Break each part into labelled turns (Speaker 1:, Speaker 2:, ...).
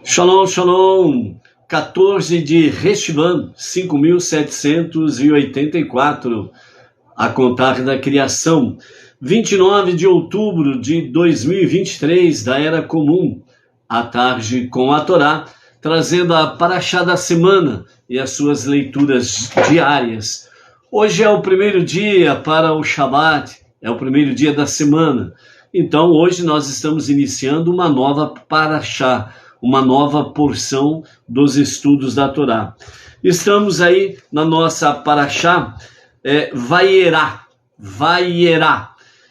Speaker 1: Shalom, shalom, 14 de Reshvan, 5.784, a contar da criação, 29 de outubro de 2023, da Era Comum, à tarde com a Torá, trazendo a Parashá da semana e as suas leituras diárias. Hoje é o primeiro dia para o Shabat, é o primeiro dia da semana, então hoje nós estamos iniciando uma nova Parashá, uma nova porção dos estudos da Torá. Estamos aí na nossa Parashá, Vayerá,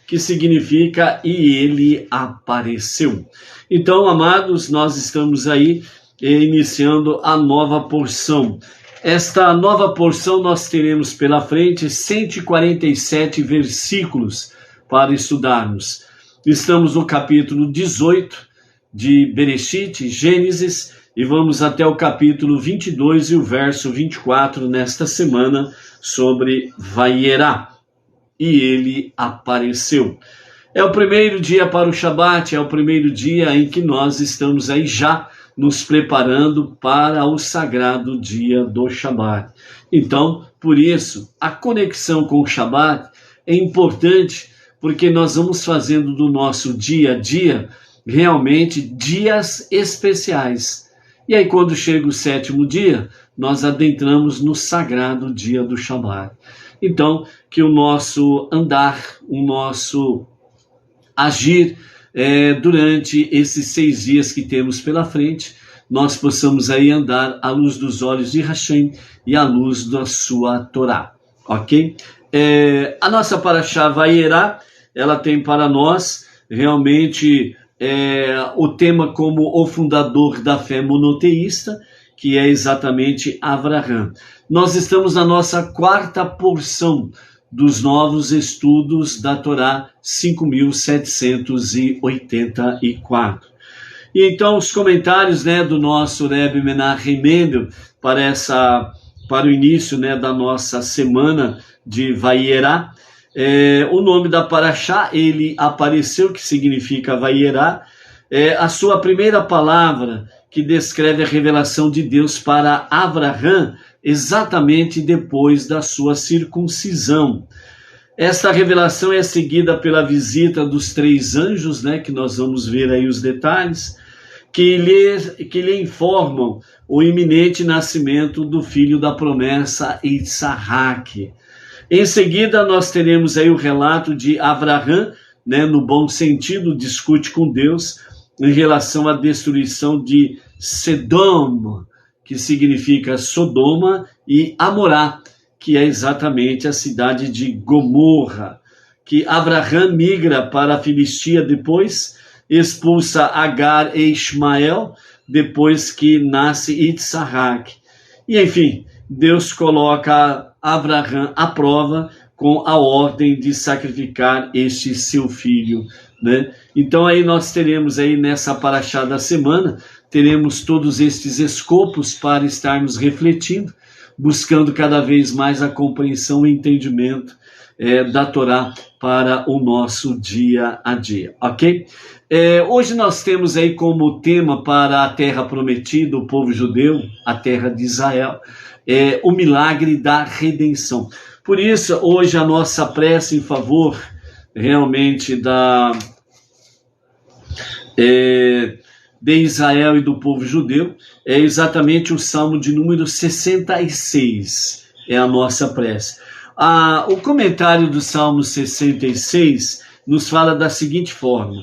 Speaker 1: que significa e ele apareceu. Então, amados, nós estamos aí iniciando a nova porção. Esta nova porção nós teremos pela frente 147 versículos para estudarmos. Estamos no capítulo 18 de Bereshit, Gênesis, e vamos até o capítulo 22 e o verso 24 nesta semana sobre Vayerá, e ele apareceu. É o primeiro dia para o Shabat, é o primeiro dia em que nós estamos aí já nos preparando para o sagrado dia do Shabat. Então, por isso, a conexão com o Shabat é importante, porque nós vamos fazendo do nosso dia a dia realmente dias especiais. E aí quando chega o sétimo dia, nós adentramos no sagrado dia do Shabat. Então, que o nosso andar, o nosso agir durante esses 6 dias que temos pela frente, nós possamos aí andar à luz dos olhos de Hashem e à luz da sua Torá, ok? A nossa Parashá Vayerá, ela tem para nós realmente o tema como o fundador da fé monoteísta, que é exatamente Avraham. Nós estamos na nossa 4ª porção dos novos estudos da Torá 5.784. E então os comentários do nosso Rebbe Menachem Mendel para o início da nossa semana de Vayerá, o nome da Parashá, ele apareceu, que significa Vayerá, a sua primeira palavra que descreve a revelação de Deus para Avraham, exatamente depois da sua circuncisão. Esta revelação é seguida pela visita dos 3 anjos, que nós vamos ver aí os detalhes, que lhe informam o iminente nascimento do filho da promessa, Yitzhak. Em seguida, nós teremos aí o relato de Avraham, no bom sentido, discute com Deus em relação à destruição de Sedom, que significa Sodoma, e Amorá, que é exatamente a cidade de Gomorra, que Avraham migra para a Filistia depois, expulsa Agar e Ismael, depois que nasce Yitzhak. E enfim, Deus coloca Avraham à prova com a ordem de sacrificar este seu filho, Então aí nós teremos aí nessa Parashá da semana, teremos todos estes escopos para estarmos refletindo, buscando cada vez mais a compreensão e entendimento da Torá para o nosso dia a dia, ok? Hoje nós temos aí como tema para a terra prometida, o povo judeu, a terra de Israel, o milagre da redenção. Por isso, hoje a nossa prece em favor realmente de Israel e do povo judeu é exatamente o Salmo de número 66, é a nossa prece. O comentário do Salmo 66 nos fala da seguinte forma: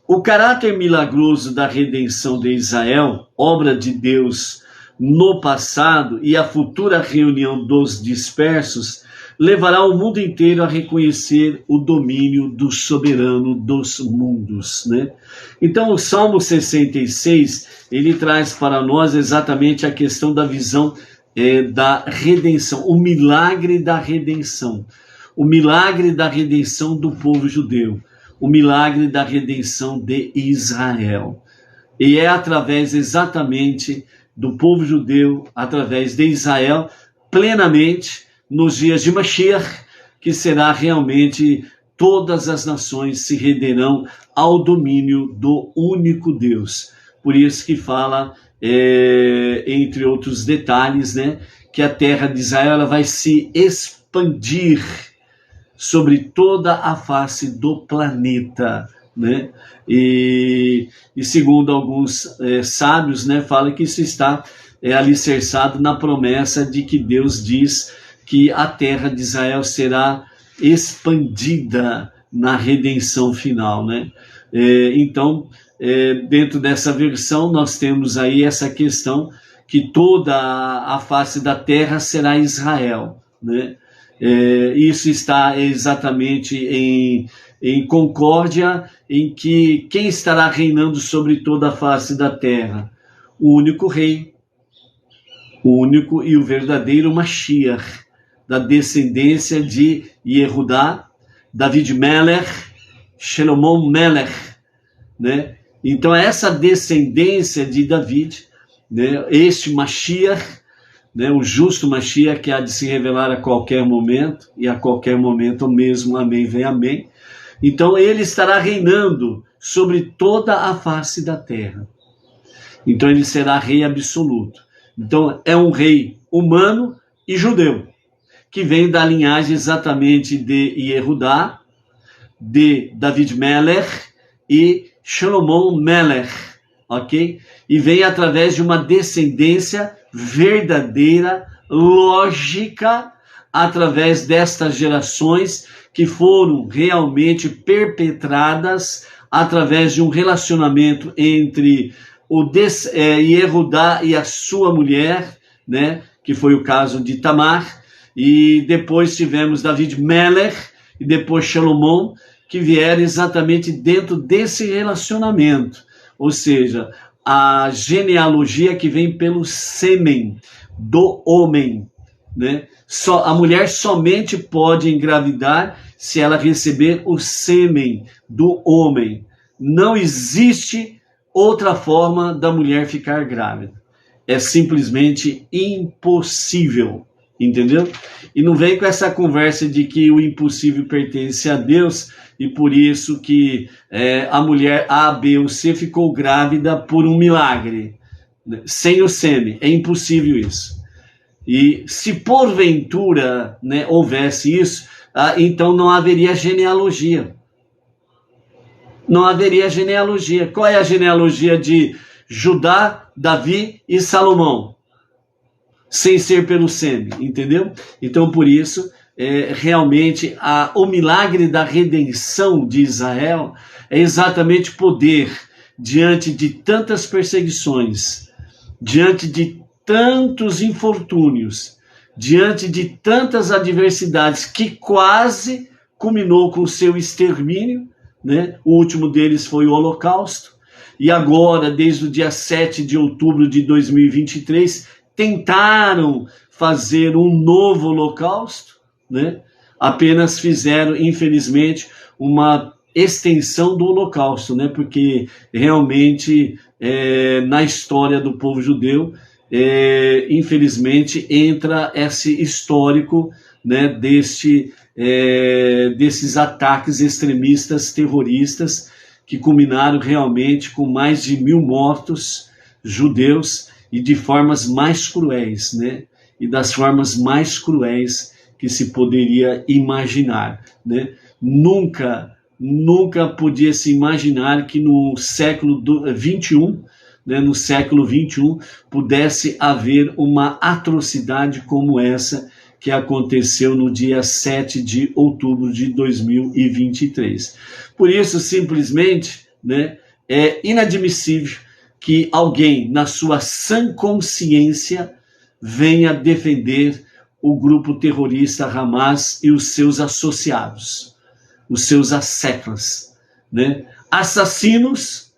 Speaker 1: o caráter milagroso da redenção de Israel, obra de Deus no passado, e a futura reunião dos dispersos, levará o mundo inteiro a reconhecer o domínio do soberano dos mundos, Então o Salmo 66, ele traz para nós exatamente a questão da visão da redenção, o milagre da redenção do povo judeu, o milagre da redenção de Israel. E é através exatamente do povo judeu, através de Israel, plenamente, nos dias de Mashiach, que será realmente todas as nações se renderão ao domínio do único Deus. por isso que fala, entre outros detalhes, né, que a terra de Israel ela vai se expandir sobre toda a face do planeta, né? E segundo alguns sábios, né, fala que isso está alicerçado na promessa de que Deus diz que a terra de Israel será expandida na redenção final, né? Então, dentro dessa versão, nós temos aí essa questão que toda a face da terra será Israel, né? Isso está exatamente em concórdia, em que quem estará reinando sobre toda a face da terra? O único rei, o único e o verdadeiro Mashiach, da descendência de Yehudá, David Melech, Shalomon Melech, né? Então essa descendência de David, né, este Mashiach, né, o justo Mashiach que há de se revelar a qualquer momento, e a qualquer momento mesmo, amém, vem amém. Então ele estará reinando sobre toda a face da terra. Então ele será rei absoluto. Então é um rei humano e judeu, que vem da linhagem exatamente de Yehudá, de David Melech e Shalomon Melech, ok? E vem através de uma descendência verdadeira, lógica, através destas gerações que foram realmente perpetradas através de um relacionamento entre o Yehudá e a sua mulher, né? Que foi o caso de Tamar, e depois tivemos David Melech e depois Shalomon, que vieram exatamente dentro desse relacionamento, ou seja, a genealogia que vem pelo sêmen do homem, né? A mulher somente pode engravidar se ela receber o sêmen do homem. Não existe outra forma da mulher ficar grávida. É simplesmente impossível, entendeu? E não vem com essa conversa de que o impossível pertence a Deus e por isso que a mulher A, B ou C ficou grávida por um milagre, né? Sem o sêmen. É impossível isso. E se porventura, né, houvesse isso, então não haveria genealogia. Não haveria genealogia. Qual é a genealogia de Judá, Davi e Salomão? Sem ser pelo sêmen, entendeu? Então, por isso, realmente, o milagre da redenção de Israel é exatamente poder, diante de tantas perseguições, diante de tantos infortúnios, diante de tantas adversidades, que quase culminou com o seu extermínio, né? O último deles foi o Holocausto, e agora, desde o dia 7 de outubro de 2023, tentaram fazer um novo holocausto, né? Apenas fizeram, infelizmente, uma extensão do holocausto, né? Porque realmente na história do povo judeu, infelizmente, entra esse histórico, né, desses ataques extremistas, terroristas, que culminaram realmente com mais de 1.000 mortos judeus, e de formas mais cruéis, né? E das formas mais cruéis que se poderia imaginar, né? Nunca podia se imaginar que no século XXI, né, no século XXI, pudesse haver uma atrocidade como essa que aconteceu no dia 7 de outubro de 2023. Por isso, simplesmente, né, é inadmissível que alguém, na sua sã consciência, venha defender o grupo terrorista Hamas e os seus associados, os seus asseclas, né? Assassinos,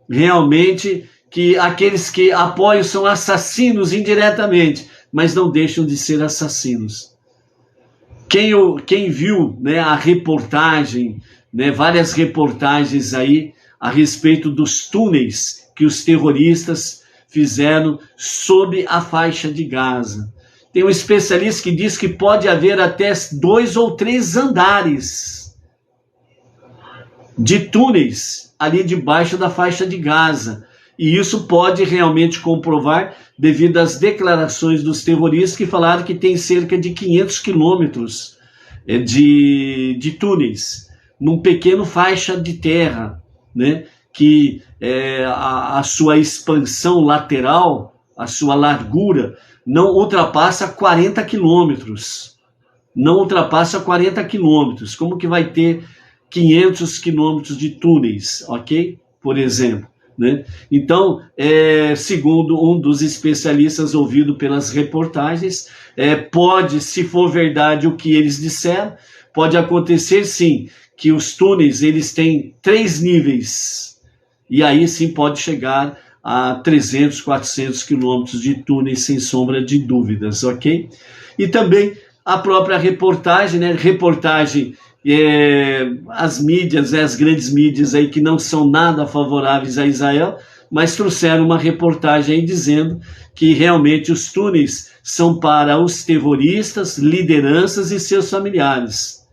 Speaker 1: realmente, que aqueles que apoiam são assassinos indiretamente, mas não deixam de ser assassinos. Quem viu, né, a reportagem, né, várias reportagens aí a respeito dos túneis que os terroristas fizeram sob a faixa de Gaza. Tem um especialista que diz que pode haver até 2 ou 3 andares de túneis ali debaixo da faixa de Gaza. E isso pode realmente comprovar devido às declarações dos terroristas que falaram que tem cerca de 500 quilômetros de túneis, num pequeno faixa de terra, né? Que a sua expansão lateral, a sua largura, não ultrapassa 40 quilômetros. Não ultrapassa 40 quilômetros. Como que vai ter 500 quilômetros de túneis, ok? Por exemplo. Né? Então, segundo um dos especialistas ouvido pelas reportagens, pode, se for verdade o que eles disseram, pode acontecer sim, que os túneis eles têm 3 níveis, e aí sim pode chegar a 300, 400 quilômetros de túneis, sem sombra de dúvidas, ok? E também a própria reportagem, né? As mídias, as grandes mídias aí que não são nada favoráveis a Israel, mas trouxeram uma reportagem aí dizendo que realmente os túneis são para os terroristas, lideranças e seus familiares.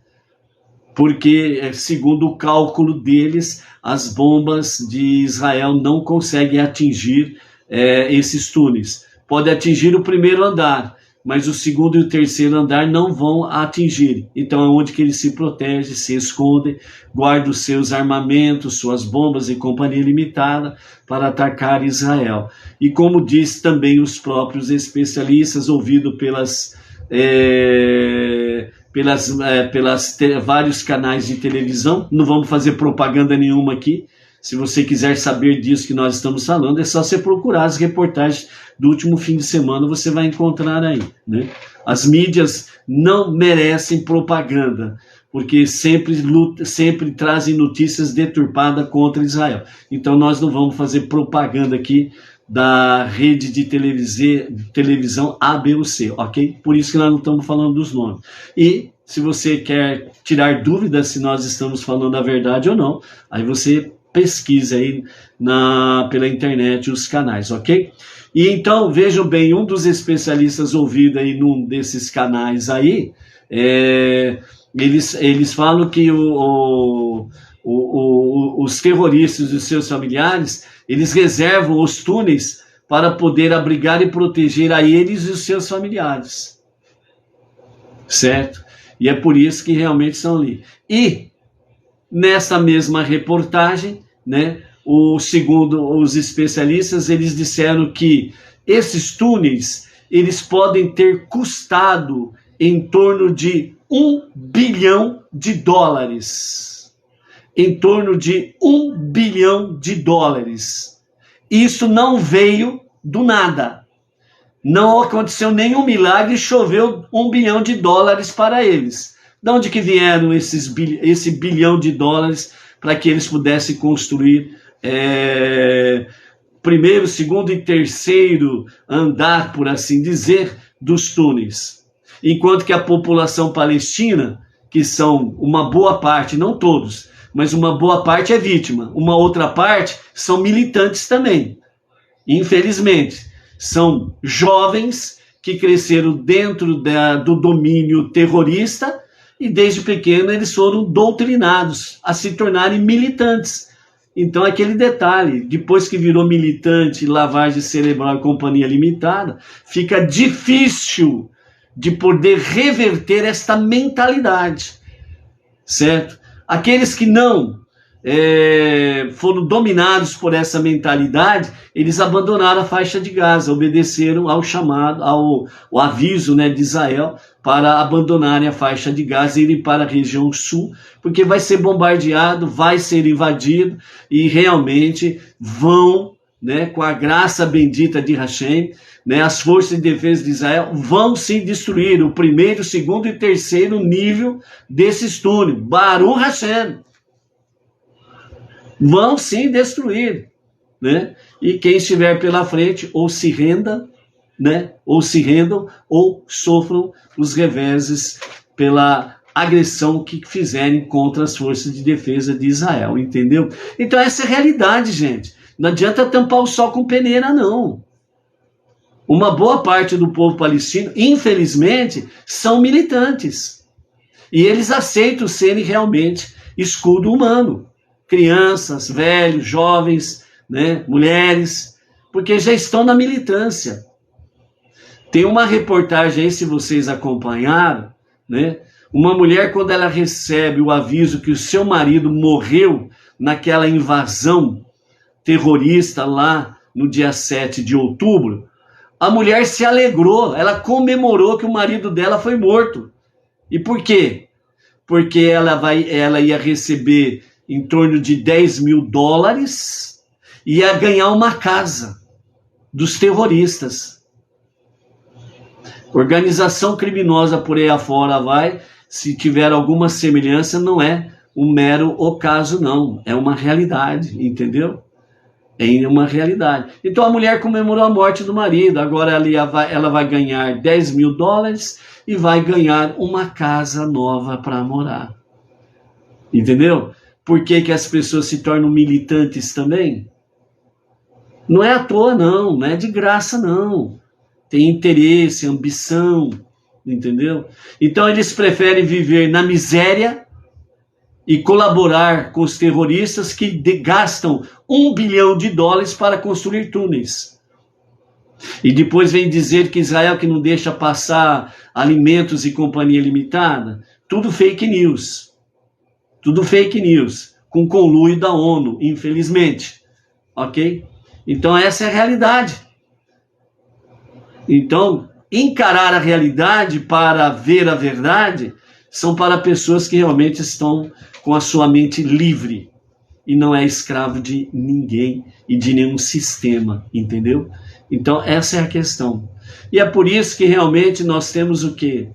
Speaker 1: Porque, segundo o cálculo deles, as bombas de Israel não conseguem atingir esses túneis. Pode atingir o primeiro andar, mas o segundo e o terceiro andar não vão atingir. Então é onde que eles se protegem, se escondem, guardam os seus armamentos, suas bombas e companhia limitada para atacar Israel. E como diz também os próprios especialistas, ouvido pelas vários canais de televisão, não vamos fazer propaganda nenhuma aqui. Se você quiser saber disso que nós estamos falando, é só você procurar as reportagens do último fim de semana, você vai encontrar aí, né? As mídias não merecem propaganda, porque sempre trazem notícias deturpadas contra Israel. Então nós não vamos fazer propaganda aqui da rede de televisão A, B ou C, ok? Por isso que nós não estamos falando dos nomes. E se você quer tirar dúvidas se nós estamos falando a verdade ou não, aí você pesquisa aí pela internet os canais, ok? E então, vejam bem, um dos especialistas ouvido aí num desses canais aí, eles falam que os terroristas e os seus familiares, eles reservam os túneis para poder abrigar e proteger a eles e os seus familiares, certo? E é por isso que realmente são ali. E nessa mesma reportagem, né, segundo os especialistas, eles disseram que esses túneis eles podem ter custado em torno de $1 bilhão. Em torno de $1 bilhão. Isso não veio do nada. Não aconteceu nenhum milagre e choveu $1 bilhão para eles. De onde que vieram esse $1 bilhão para que eles pudessem construir primeiro, segundo e terceiro andar, por assim dizer, dos túneis? Enquanto que a população palestina, que são uma boa parte, não todos, mas uma boa parte é vítima, uma outra parte são militantes também. Infelizmente, são jovens que cresceram dentro do domínio terrorista e desde pequeno eles foram doutrinados a se tornarem militantes. Então aquele detalhe, depois que virou militante, lavagem cerebral e companhia limitada, fica difícil de poder reverter esta mentalidade, certo? Aqueles que não foram dominados por essa mentalidade, eles abandonaram a faixa de Gaza, obedeceram ao chamado, ao aviso, né, de Israel para abandonarem a faixa de Gaza e irem para a região sul, porque vai ser bombardeado, vai ser invadido e realmente vão, né, com a graça bendita de Hashem, né, as forças de defesa de Israel vão sim destruir o primeiro, segundo e terceiro nível desses túneis. Baruch Hashem. Vão sim destruir, né? E quem estiver pela frente ou se renda, né? Ou se rendam ou sofram os reveses pela agressão que fizerem contra as forças de defesa de Israel, entendeu? Então essa é a realidade, gente. Não adianta tampar o sol com peneira, não. Uma boa parte do povo palestino, infelizmente, são militantes. E eles aceitam serem realmente escudo humano. Crianças, velhos, jovens, né? Mulheres, porque já estão na militância. Tem uma reportagem aí, se vocês acompanharam, né? Uma mulher, quando ela recebe o aviso que o seu marido morreu naquela invasão terrorista lá no dia 7 de outubro, a mulher se alegrou, ela comemorou que o marido dela foi morto. E por quê? Porque ela ia receber em torno de $10.000 e ia ganhar uma casa dos terroristas. Organização criminosa por aí afora vai, se tiver alguma semelhança, não é um mero ocaso, não. É uma realidade, entendeu? É uma realidade. Então a mulher comemorou a morte do marido, agora ela vai ganhar $10.000 e vai ganhar uma casa nova para morar. Entendeu? Por que as pessoas se tornam militantes também? Não é à toa, não é de graça, não. Tem interesse, ambição, entendeu? Então eles preferem viver na miséria e colaborar com os terroristas que gastam $1 bilhão para construir túneis. E depois vem dizer que Israel que não deixa passar alimentos e companhia limitada. Tudo fake news. Tudo fake news. Com conluio da ONU, infelizmente. Ok? Então essa é a realidade. Então, encarar a realidade para ver a verdade são para pessoas que realmente estão com a sua mente livre e não é escravo de ninguém e de nenhum sistema, entendeu? Então, essa é a questão. E é por isso que realmente nós temos o quê?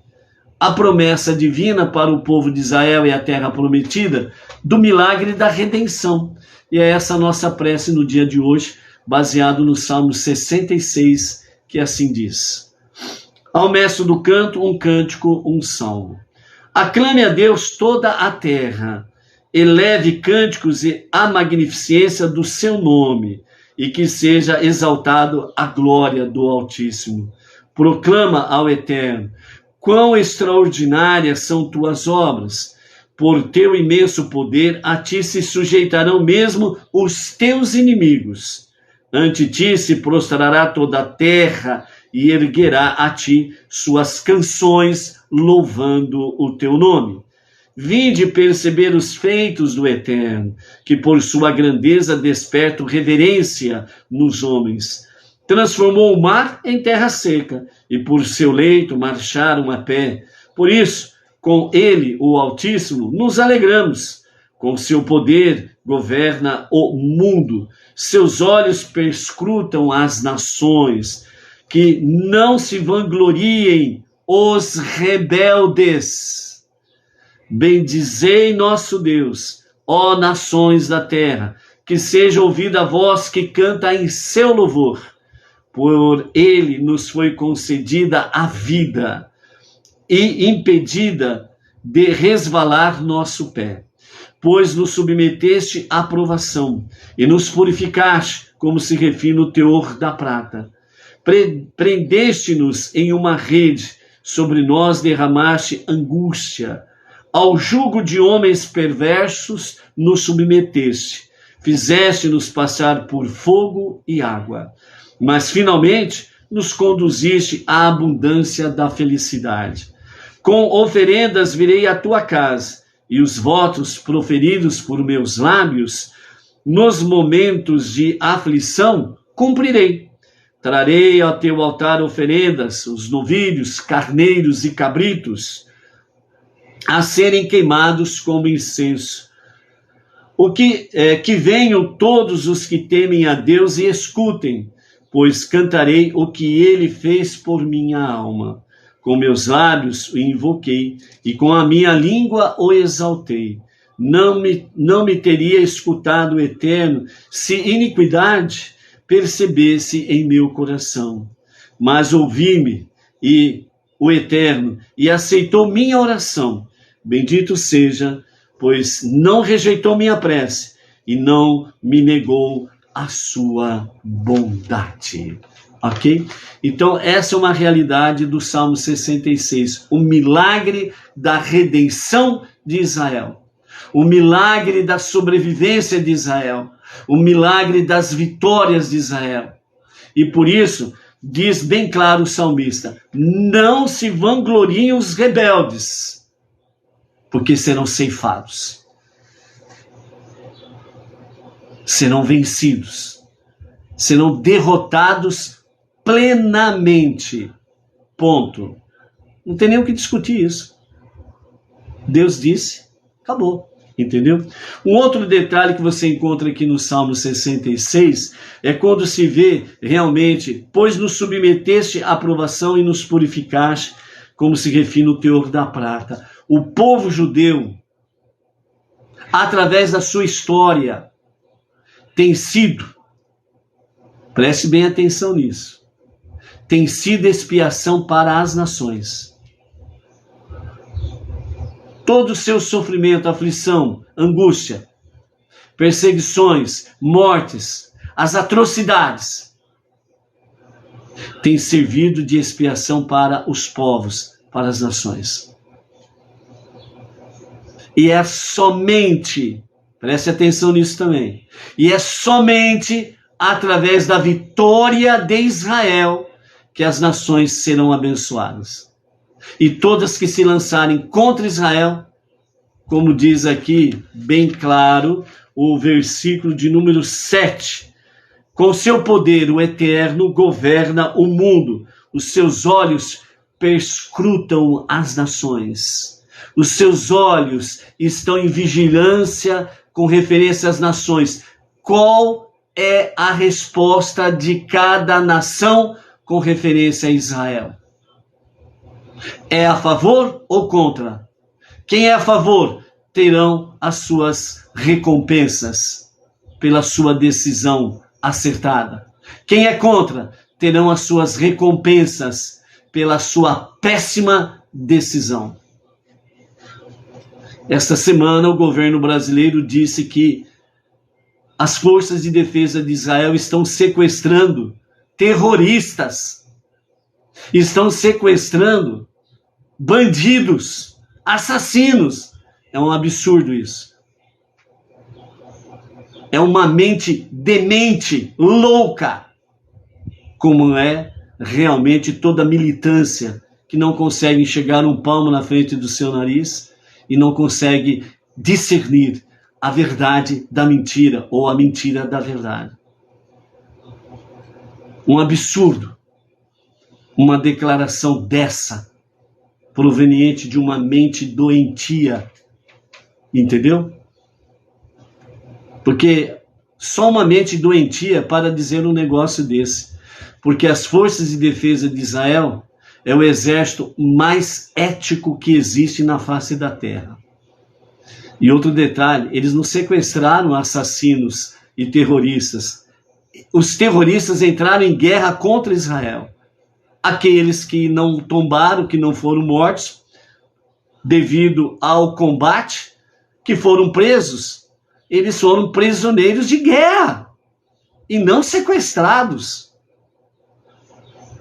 Speaker 1: A promessa divina para o povo de Israel e a terra prometida do milagre da redenção. E é essa a nossa prece no dia de hoje, baseado no Salmo 66, que assim diz: ao mestre do canto, um cântico, um salmo. Aclame a Deus toda a terra, eleve cânticos e a magnificência do seu nome, e que seja exaltado a glória do Altíssimo. Proclama ao Eterno, quão extraordinárias são tuas obras. Por teu imenso poder, a ti se sujeitarão mesmo os teus inimigos. Ante ti se prostrará toda a terra e erguerá a ti suas canções, louvando o teu nome. Vinde perceber os feitos do Eterno, que por sua grandeza desperta reverência nos homens. Transformou o mar em terra seca, e por seu leito marcharam a pé. Por isso, com ele, o Altíssimo, nos alegramos. Com seu poder governa o mundo. Seus olhos perscrutam as nações. Que não se vangloriem os rebeldes. Bendizei nosso Deus, ó nações da terra, que seja ouvida a voz que canta em seu louvor. Por ele nos foi concedida a vida e impedida de resvalar nosso pé. Pois nos submeteste à provação e nos purificaste, como se refina o teor da prata. Prendeste-nos em uma rede, sobre nós derramaste angústia. Ao jugo de homens perversos nos submeteste, fizeste-nos passar por fogo e água. Mas finalmente nos conduziste à abundância da felicidade. Com oferendas virei à tua casa, e os votos proferidos por meus lábios, nos momentos de aflição, cumprirei. Trarei ao teu altar oferendas, os novilhos, carneiros e cabritos, a serem queimados como incenso. Que venham todos os que temem a Deus e escutem, pois cantarei o que ele fez por minha alma. Com meus lábios o invoquei, e com a minha língua o exaltei. Não me teria escutado o Eterno, se iniquidade percebesse em meu coração. Mas ouvi-me, e o Eterno, e aceitou minha oração. Bendito seja, pois não rejeitou minha prece, e não me negou a sua bondade. Ok? Então, essa é uma realidade do Salmo 66. O milagre da redenção de Israel. O milagre da sobrevivência de Israel. o milagre das vitórias de Israel. E por isso, diz bem claro o salmista, não se vangloriem os rebeldes, porque serão ceifados, serão vencidos, serão derrotados plenamente. Ponto. Não tem nem o que discutir isso. Deus disse, acabou. Entendeu? Um outro detalhe que você encontra aqui no Salmo 66 é quando se vê realmente, pois nos submeteste à provação e nos purificaste, como se refina o teor da prata. O povo judeu, através da sua história, tem sido, preste bem atenção nisso, tem sido expiação para as nações. Todo o seu sofrimento, aflição, angústia, perseguições, mortes, as atrocidades, tem servido de expiação para os povos, para as nações. E é somente, preste atenção nisso também, e é somente através da vitória de Israel que as nações serão abençoadas. E todas que se lançarem contra Israel, como diz aqui bem claro o versículo de número 7, com seu poder o Eterno governa o mundo, os seus olhos perscrutam as nações, os seus olhos estão em vigilância com referência às nações. Qual é a resposta de cada nação com referência a Israel? É a favor ou contra? Quem é a favor terão as suas recompensas pela sua decisão acertada. Quem é contra terão as suas recompensas pela sua péssima decisão. Esta semana o governo brasileiro disse que as forças de defesa de Israel estão sequestrando terroristas, estão sequestrando bandidos, assassinos. É um absurdo isso. É uma mente demente, louca, como é realmente toda militância que não consegue enxergar um palmo na frente do seu nariz e não consegue discernir a verdade da mentira ou a mentira da verdade. Um absurdo, uma declaração dessa, proveniente de uma mente doentia, entendeu? Porque só uma mente doentia para dizer um negócio desse. Porque as forças de defesa de Israel é o exército mais ético que existe na face da terra. E outro detalhe, eles não sequestraram assassinos e terroristas. Os terroristas entraram em guerra contra Israel. Aqueles que não tombaram, que não foram mortos devido ao combate, que foram presos, eles foram prisioneiros de guerra e não sequestrados.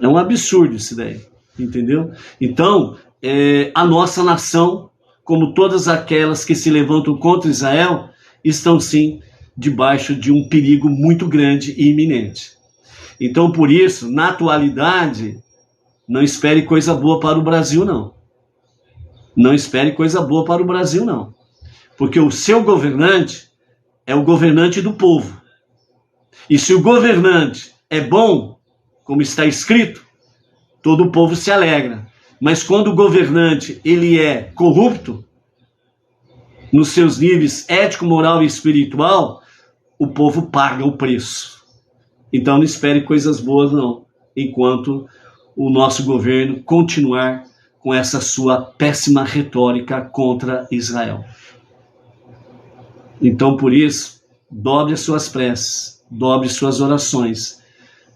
Speaker 1: É um absurdo isso daí, entendeu? Então, a nossa nação, como todas aquelas que se levantam contra Israel, estão sim debaixo de um perigo muito grande e iminente. Então, por isso, na atualidade, não espere coisa boa para o Brasil, não. Não espere coisa boa para o Brasil, não. Porque o seu governante é o governante do povo. E se o governante é bom, como está escrito, todo o povo se alegra. Mas quando o governante ele é corrupto, nos seus níveis ético, moral e espiritual, o povo paga o preço. Então não espere coisas boas, não, enquanto o nosso governo continuar com essa sua péssima retórica contra Israel. Então, por isso, dobre as suas preces, dobre suas orações,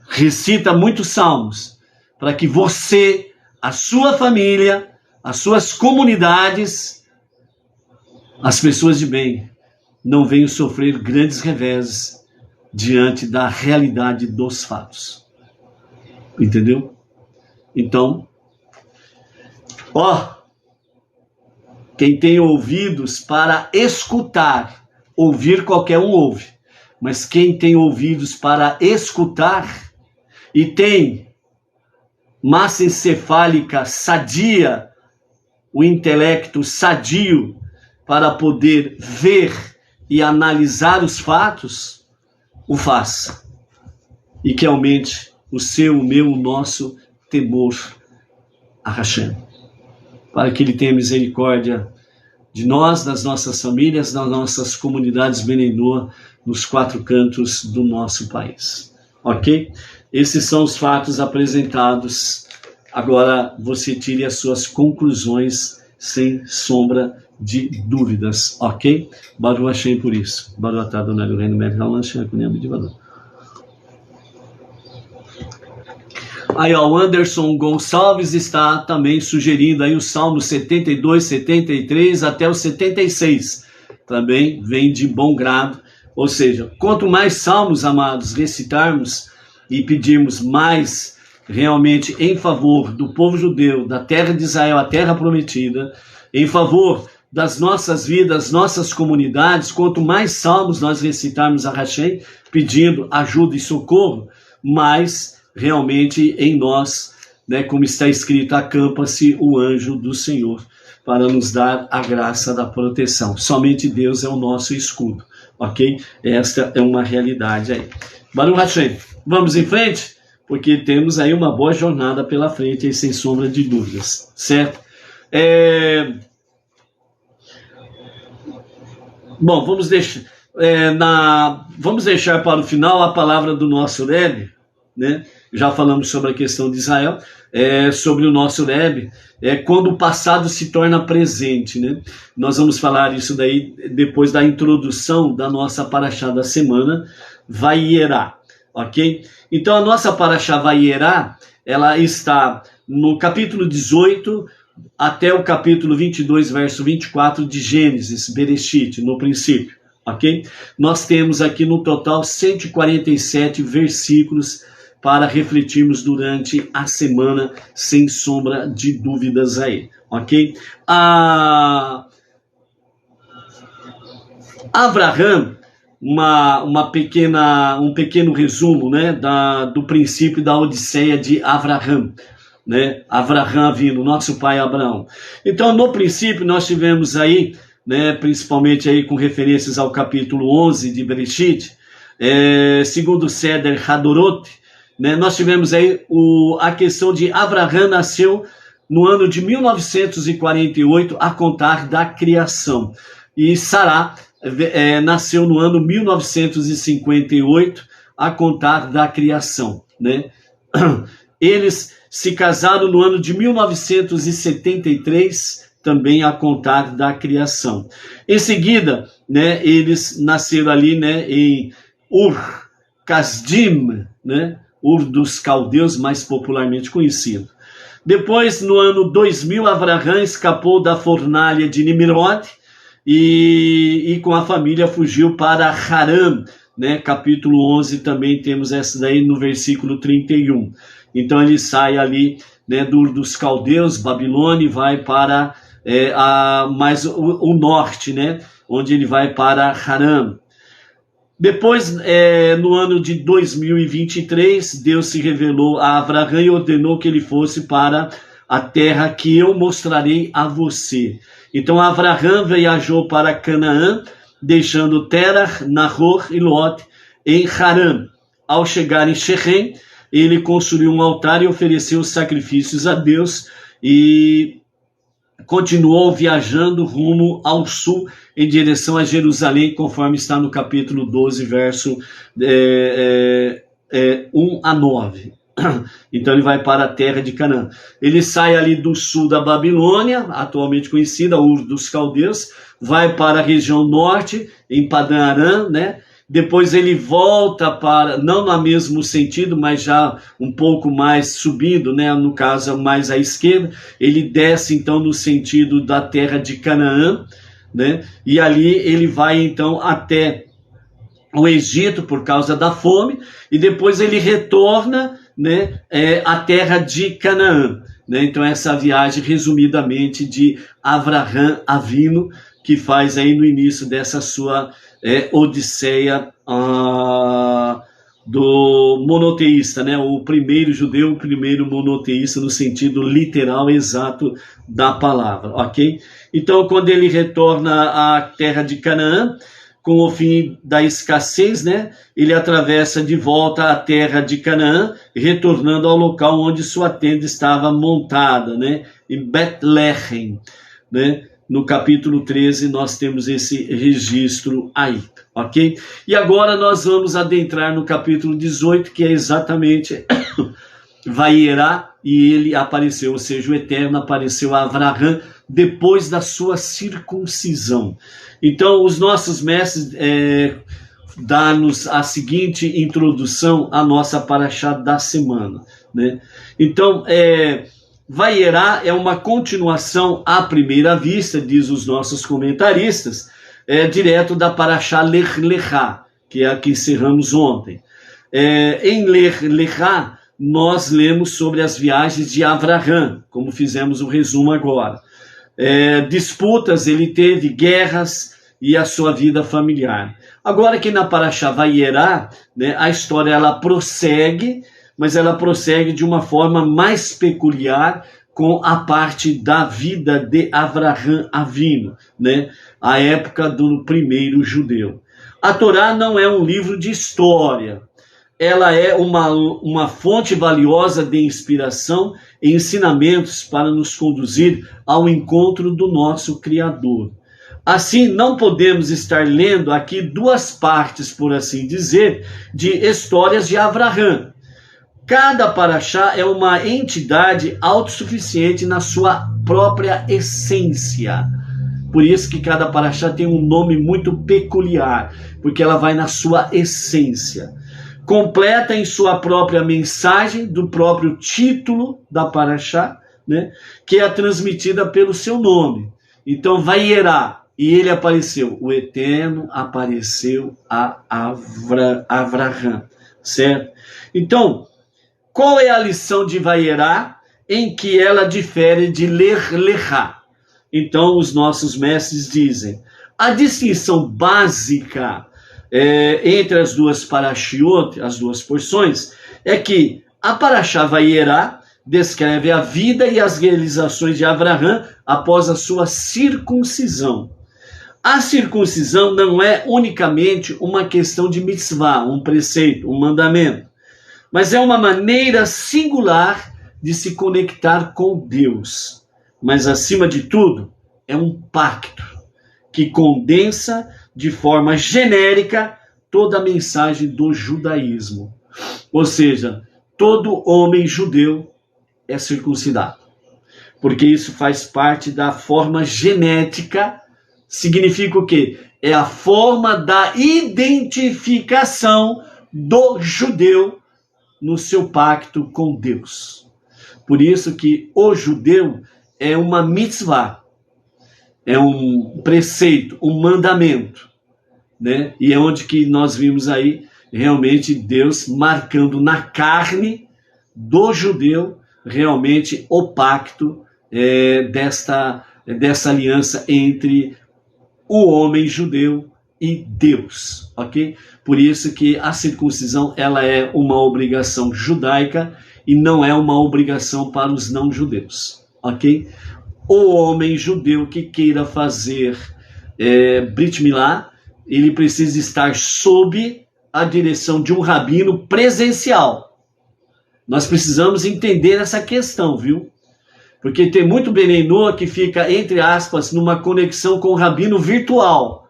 Speaker 1: recita muitos salmos, para que você, a sua família, as suas comunidades, as pessoas de bem, não venham sofrer grandes reveses diante da realidade dos fatos. Entendeu? Então, quem tem ouvidos para escutar, ouvir qualquer um ouve, mas quem tem ouvidos para escutar e tem massa encefálica sadia, o intelecto sadio para poder ver e analisar os fatos, o faça. E que aumente o seu, o meu, o nosso temor a Hashem, para que Ele tenha misericórdia de nós, das nossas famílias, das nossas comunidades Benenoa, nos 4 cantos do nosso país. Ok? Esses são os fatos apresentados. Agora você tire as suas conclusões sem sombra de dúvidas. Ok? Baruch Hashem por isso. Baruch atah Adonai Eloheinu melech haolam asher kuniyam b'divado. Aí, ó, o Anderson Gonçalves está também sugerindo aí o Salmo 72, 73 até o 76. Também vem de bom grado. Ou seja, quanto mais salmos, amados, recitarmos e pedirmos mais realmente em favor do povo judeu, da terra de Israel, a terra prometida, em favor das nossas vidas, nossas comunidades, quanto mais salmos nós recitarmos a Hashem, pedindo ajuda e socorro, mais realmente em nós, né, como está escrito, acampa-se o anjo do Senhor para nos dar a graça da proteção. Somente Deus é o nosso escudo, ok? Esta é uma realidade aí. Baruch Hashem, vamos em frente? Porque temos aí uma boa jornada pela frente, aí, sem sombra de dúvidas, certo? Bom, vamos deixar para o final a palavra do nosso Rebbe, né? Já falamos sobre a questão de Israel, sobre o nosso Rebbe, quando o passado se torna presente, né? Nós vamos falar isso daí depois da introdução da nossa paraxá da semana, Vayierá, ok? Então a nossa paraxá Vayierá, ela está no capítulo 18 até o capítulo 22, verso 24 de Gênesis, Bereshit, no princípio, ok? Nós temos aqui no total 147 versículos para refletirmos durante a semana, sem sombra de dúvidas aí, ok? Avraham, um pequeno resumo, né, do princípio da Odisseia de Avraham, né? Avraham Avinu, nosso pai Abraão. Então, no princípio, nós tivemos aí, né, principalmente aí com referências ao capítulo 11 de Bereshit, segundo Seder Hadorot, né, nós tivemos aí a questão de Avraham nasceu no ano de 1948, a contar da criação. E Sará nasceu no ano 1958, a contar da criação, né? Eles se casaram no ano de 1973, também a contar da criação. Em seguida, né, eles nasceram ali, né, em Ur-Kasdim, né, Ur dos caldeus, mais popularmente conhecido. Depois, no ano 2000, Avraham escapou da fornalha de Nimrod e com a família fugiu para Haran, né? Capítulo 11, também temos essa daí no versículo 31. Então ele sai ali, né, do Ur dos caldeus, Babilônia, e vai para mais o norte, né, onde ele vai para Haran. Depois, no ano de 2023, Deus se revelou a Avraham e ordenou que ele fosse para a terra que eu mostrarei a você. Então, Avraham viajou para Canaã, deixando Terah, Nahor e Lot em Haran. Ao chegar em Shechem, ele construiu um altar e ofereceu sacrifícios a Deus e continuou viajando rumo ao sul, em direção a Jerusalém, conforme está no capítulo 12, verso 1 a 9. Então ele vai para a terra de Canaã. Ele sai ali do sul da Babilônia, atualmente conhecida, Ur dos Caldeus, vai para a região norte, em Padan Aram, né? Depois ele volta para, não no mesmo sentido, mas já um pouco mais subindo, né? No caso, mais à esquerda. Ele desce, então, no sentido da terra de Canaã, né? E ali ele vai, então, até o Egito, por causa da fome, e depois ele retorna, né, à terra de Canaã, né? Então, essa viagem, resumidamente, de Avraham Avinu, que faz aí no início dessa sua Odisseia do monoteísta, né? O primeiro judeu, o primeiro monoteísta no sentido literal exato da palavra, ok? Então, quando ele retorna à terra de Canaã, com o fim da escassez, né? Ele atravessa de volta a terra de Canaã, retornando ao local onde sua tenda estava montada, né? Em Betlehem, né? No capítulo 13 nós temos esse registro aí, ok? E agora nós vamos adentrar no capítulo 18, que é exatamente Vaiera, e ele apareceu, ou seja, o Eterno apareceu a Avraham depois da sua circuncisão. Então, os nossos mestres dão-nos a seguinte introdução à nossa paraxá da semana, né? Então, Vaiera é uma continuação à primeira vista, diz os nossos comentaristas, direto da paraxá Lech Lechá, que é a que encerramos ontem. Em Lech Lechá, nós lemos sobre as viagens de Avraham, como fizemos o resumo agora. Disputas, ele teve guerras e a sua vida familiar. Agora que na paraxá Vaiera, né, a história ela prossegue, mas ela prossegue de uma forma mais peculiar com a parte da vida de Avraham Avinu, né? A época do primeiro judeu. A Torá não é um livro de história, ela é uma fonte valiosa de inspiração e ensinamentos para nos conduzir ao encontro do nosso Criador. Assim, não podemos estar lendo aqui duas partes, por assim dizer, de histórias de Avraham. Cada paraxá é uma entidade autossuficiente na sua própria essência. Por isso que cada paraxá tem um nome muito peculiar, porque ela vai na sua essência. Completa em sua própria mensagem, do próprio título da paraxá, né, que é transmitida pelo seu nome. Então, Vaiera, e ele apareceu. O Eterno apareceu a Avraham, certo? Então, qual é a lição de Vaiera em que ela difere de Lech Lechá? Então, os nossos mestres dizem, a distinção básica entre as duas parashiot, as duas porções, é que a paraxá Vaiera descreve a vida e as realizações de Avraham após a sua circuncisão. A circuncisão não é unicamente uma questão de mitzvah, um preceito, um mandamento, mas é uma maneira singular de se conectar com Deus. Mas, acima de tudo, é um pacto que condensa de forma genérica toda a mensagem do judaísmo. Ou seja, todo homem judeu é circuncidado, porque isso faz parte da forma genética. Significa o quê? É a forma da identificação do judeu no seu pacto com Deus. Por isso que o judeu é uma mitzvah, é um preceito, um mandamento, né? E é onde que nós vimos aí realmente Deus marcando na carne do judeu realmente o pacto dessa aliança entre o homem judeu e Deus, ok? Por isso que a circuncisão ela é uma obrigação judaica e não é uma obrigação para os não-judeus, ok? O homem judeu que queira fazer Brit Milá, ele precisa estar sob a direção de um rabino presencial. Nós precisamos entender essa questão, viu? Porque tem muito Benei Noah que fica, entre aspas, numa conexão com o rabino virtual.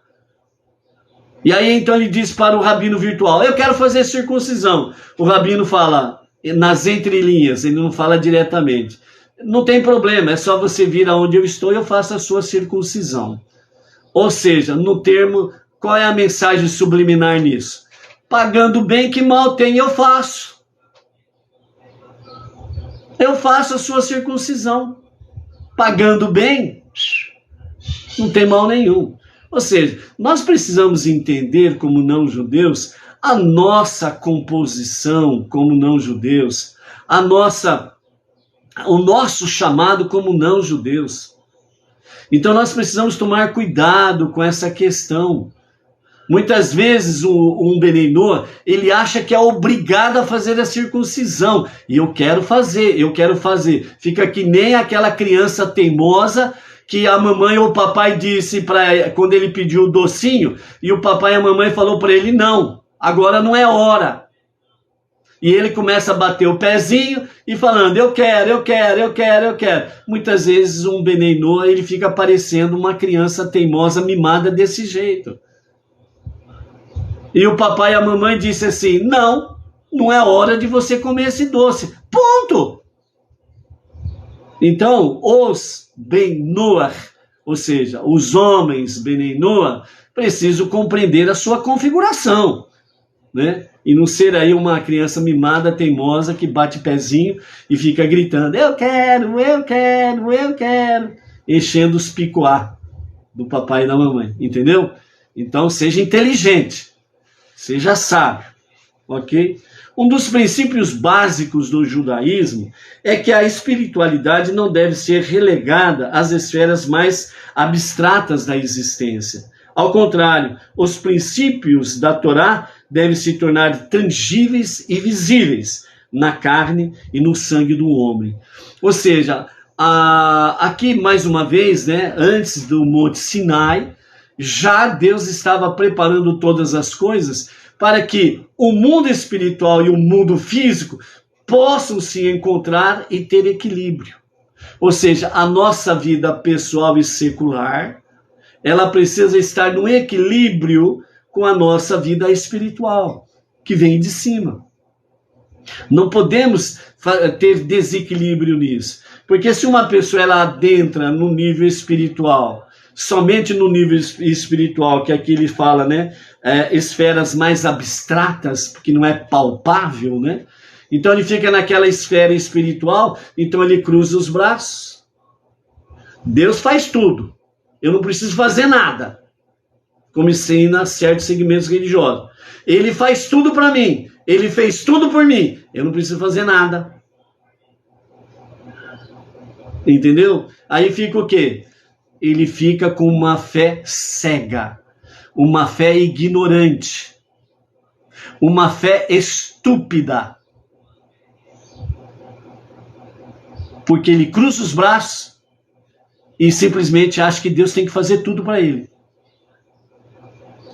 Speaker 1: E aí então ele diz para o rabino virtual, eu quero fazer circuncisão. O rabino fala nas entrelinhas, ele não fala diretamente. Não tem problema, é só você vir aonde eu estou e eu faço a sua circuncisão. Ou seja, no termo, qual é a mensagem subliminar nisso? Pagando bem, que mal tem, eu faço. Eu faço a sua circuncisão. Pagando bem, não tem mal nenhum. Ou seja, nós precisamos entender, como não-judeus, a nossa composição como não-judeus, o nosso chamado como não-judeus. Então nós precisamos tomar cuidado com essa questão. Muitas vezes um Benei Noach, ele acha que é obrigado a fazer a circuncisão. E eu quero fazer. Fica que nem aquela criança teimosa que a mamãe ou o papai disse para quando ele pediu o docinho, e o papai e a mamãe falou para ele, não, agora não é hora. E ele começa a bater o pezinho e falando, eu quero. Muitas vezes um Benei Noach, ele fica parecendo uma criança teimosa, mimada desse jeito. E o papai e a mamãe disse assim, não é hora de você comer esse doce. Ponto! Então, os Benei Noach, ou seja, os homens Benei Noach, precisam compreender a sua configuração, né? E não ser aí uma criança mimada, teimosa, que bate pezinho e fica gritando, eu quero, enchendo os picoá do papai e da mamãe, entendeu? Então, seja inteligente. Seja sábio, ok? Um dos princípios básicos do judaísmo é que a espiritualidade não deve ser relegada às esferas mais abstratas da existência. Ao contrário, os princípios da Torá devem se tornar tangíveis e visíveis na carne e no sangue do homem. Ou seja, aqui mais uma vez, né, antes do Monte Sinai, já Deus estava preparando todas as coisas para que o mundo espiritual e o mundo físico possam se encontrar e ter equilíbrio. Ou seja, a nossa vida pessoal e secular, ela precisa estar no equilíbrio com a nossa vida espiritual, que vem de cima. Não podemos ter desequilíbrio nisso, porque se uma pessoa ela adentra no nível espiritual, somente no nível espiritual, que aqui ele fala, né, esferas mais abstratas, porque não é palpável, né? Então ele fica naquela esfera espiritual, então ele cruza os braços. Deus faz tudo. Eu não preciso fazer nada. Como ensina certos segmentos religiosos. Ele faz tudo para mim. Ele fez tudo por mim. Eu não preciso fazer nada. Entendeu? Aí fica o quê? Ele fica com uma fé cega, uma fé ignorante, uma fé estúpida. Porque ele cruza os braços e simplesmente acha que Deus tem que fazer tudo para ele.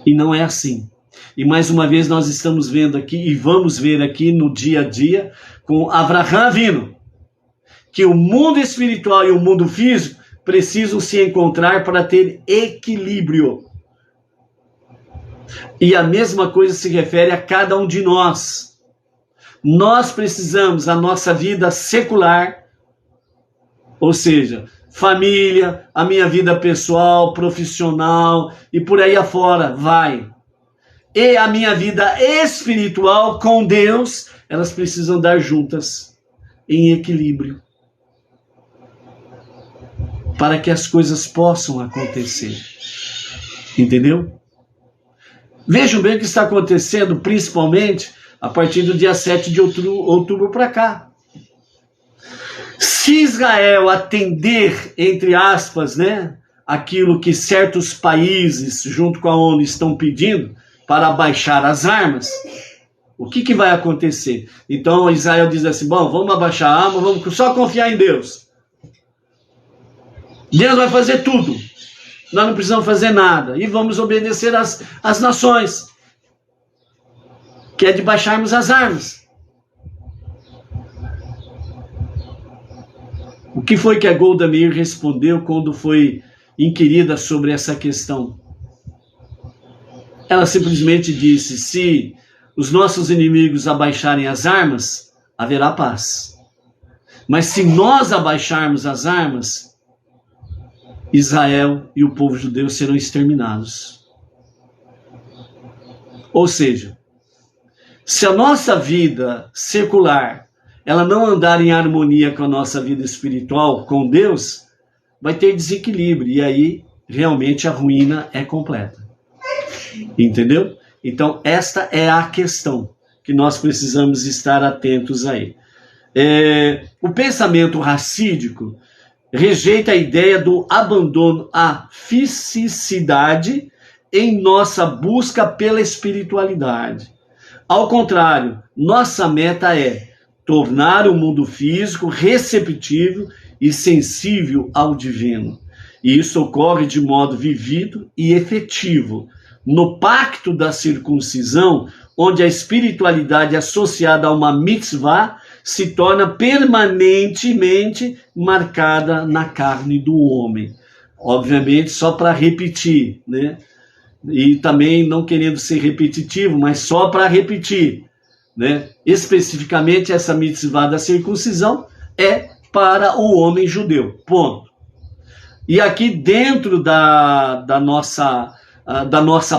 Speaker 1: E não é assim. E mais uma vez nós estamos vendo aqui e vamos ver aqui no dia a dia com Avraham Avinu, que o mundo espiritual e o mundo físico precisam se encontrar para ter equilíbrio. E a mesma coisa se refere a cada um de nós. Nós precisamos, a nossa vida secular, ou seja, família, a minha vida pessoal, profissional e por aí afora, vai. E a minha vida espiritual com Deus, elas precisam andar juntas, em equilíbrio, para que as coisas possam acontecer. Entendeu? Vejam bem o que está acontecendo, principalmente a partir do dia 7 de outubro para cá. Se Israel atender, entre aspas, né, aquilo que certos países, junto com a ONU, estão pedindo para abaixar as armas, o que vai acontecer? Então Israel diz assim, bom, vamos abaixar a arma, vamos só confiar em Deus. Deus vai fazer tudo. Nós não precisamos fazer nada. E vamos obedecer às nações, que é de baixarmos as armas. O que foi que a Golda Meir respondeu quando foi inquirida sobre essa questão? Ela simplesmente disse, se os nossos inimigos abaixarem as armas, haverá paz. Mas se nós abaixarmos as armas, Israel e o povo judeu serão exterminados. Ou seja, se a nossa vida secular ela não andar em harmonia com a nossa vida espiritual, com Deus, vai ter desequilíbrio. E aí, realmente, a ruína é completa. Entendeu? Então, esta é a questão que nós precisamos estar atentos aí. O pensamento racídico rejeita a ideia do abandono à fisicidade em nossa busca pela espiritualidade. Ao contrário, nossa meta é tornar o mundo físico receptível e sensível ao divino. E isso ocorre de modo vivido e efetivo, no pacto da circuncisão, onde a espiritualidade associada a uma mitzvah se torna permanentemente marcada na carne do homem. Obviamente, só para repetir, né? E também não querendo ser repetitivo, mas só para repetir, né? Especificamente, essa mitzvah da circuncisão é para o homem judeu, ponto. E aqui dentro da nossa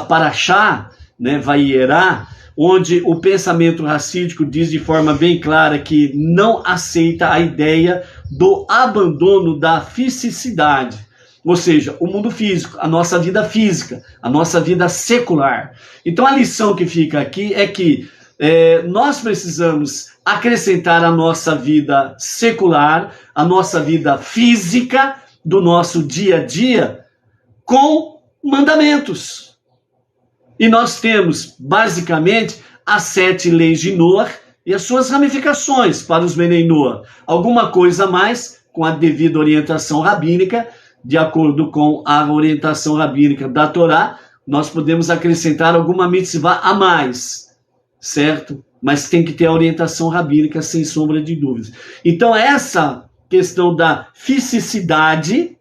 Speaker 1: paraxá, né, Vayierá, onde o pensamento racídico diz de forma bem clara que não aceita a ideia do abandono da fisicidade, ou seja, o mundo físico, a nossa vida física, a nossa vida secular. Então a lição que fica aqui é que nós precisamos acrescentar a nossa vida secular, a nossa vida física do nosso dia a dia com mandamentos. E nós temos, basicamente, as 7 leis de Noah e as suas ramificações para os Benei Noah. Alguma coisa a mais, com a devida orientação rabínica, de acordo com a orientação rabínica da Torá, nós podemos acrescentar alguma mitzvah a mais, certo? Mas tem que ter a orientação rabínica, sem sombra de dúvidas. Então, essa questão da fisicidade,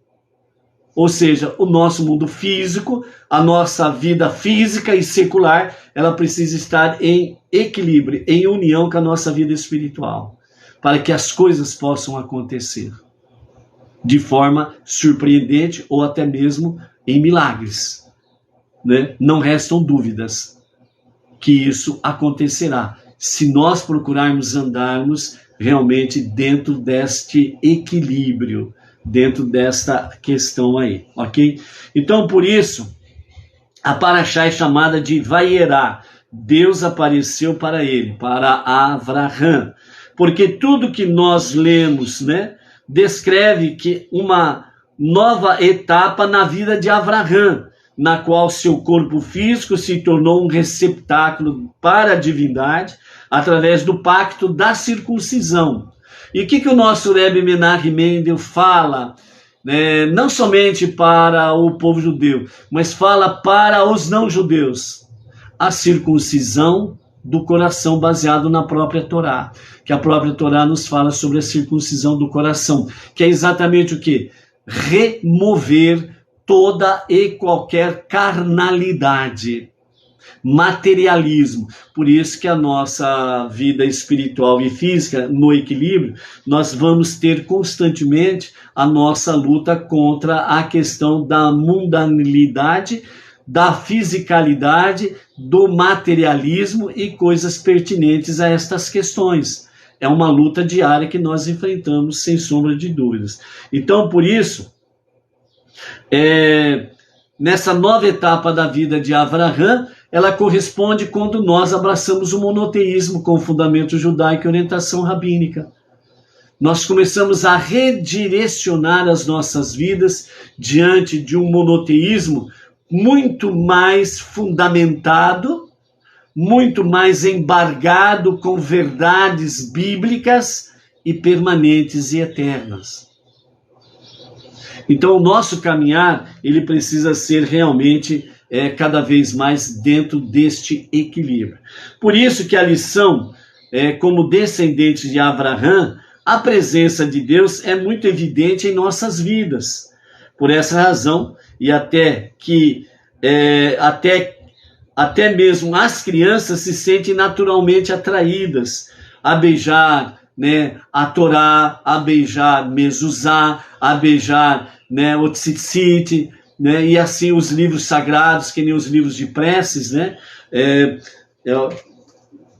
Speaker 1: ou seja, o nosso mundo físico, a nossa vida física e secular, ela precisa estar em equilíbrio, em união com a nossa vida espiritual, para que as coisas possam acontecer de forma surpreendente ou até mesmo em milagres, né? Não restam dúvidas que isso acontecerá, se nós procurarmos andarmos realmente dentro deste equilíbrio, dentro desta questão aí, ok? Então, por isso, a paraxá é chamada de Vayierá. Deus apareceu para ele, para Avraham, porque tudo que nós lemos, né, descreve que uma nova etapa na vida de Avraham, na qual seu corpo físico se tornou um receptáculo para a divindade, através do pacto da circuncisão. E o que o nosso Rebbe Menachem Mendel fala, né, não somente para o povo judeu, mas fala para os não-judeus? A circuncisão do coração baseado na própria Torá. Que a própria Torá nos fala sobre a circuncisão do coração, que é exatamente o quê? Remover toda e qualquer carnalidade, materialismo. Por isso que a nossa vida espiritual e física, no equilíbrio, nós vamos ter constantemente a nossa luta contra a questão da mundanalidade, da fisicalidade, do materialismo e coisas pertinentes a estas questões. É uma luta diária que nós enfrentamos, sem sombra de dúvidas. Então, por isso, nessa nova etapa da vida de Avraham, ela corresponde quando nós abraçamos o monoteísmo com fundamento judaico e orientação rabínica. Nós começamos a redirecionar as nossas vidas diante de um monoteísmo muito mais fundamentado, muito mais embargado com verdades bíblicas e permanentes e eternas. Então, o nosso caminhar, ele precisa ser realmente cada vez mais dentro deste equilíbrio. Por isso que a lição, como descendentes de Avraham, a presença de Deus é muito evidente em nossas vidas. Por essa razão, e até que até mesmo as crianças se sentem naturalmente atraídas a beijar, né, a Torá, a beijar Mezuzá, a beijar, né, o Tzitzit, né, e assim os livros sagrados, que nem os livros de preces, né,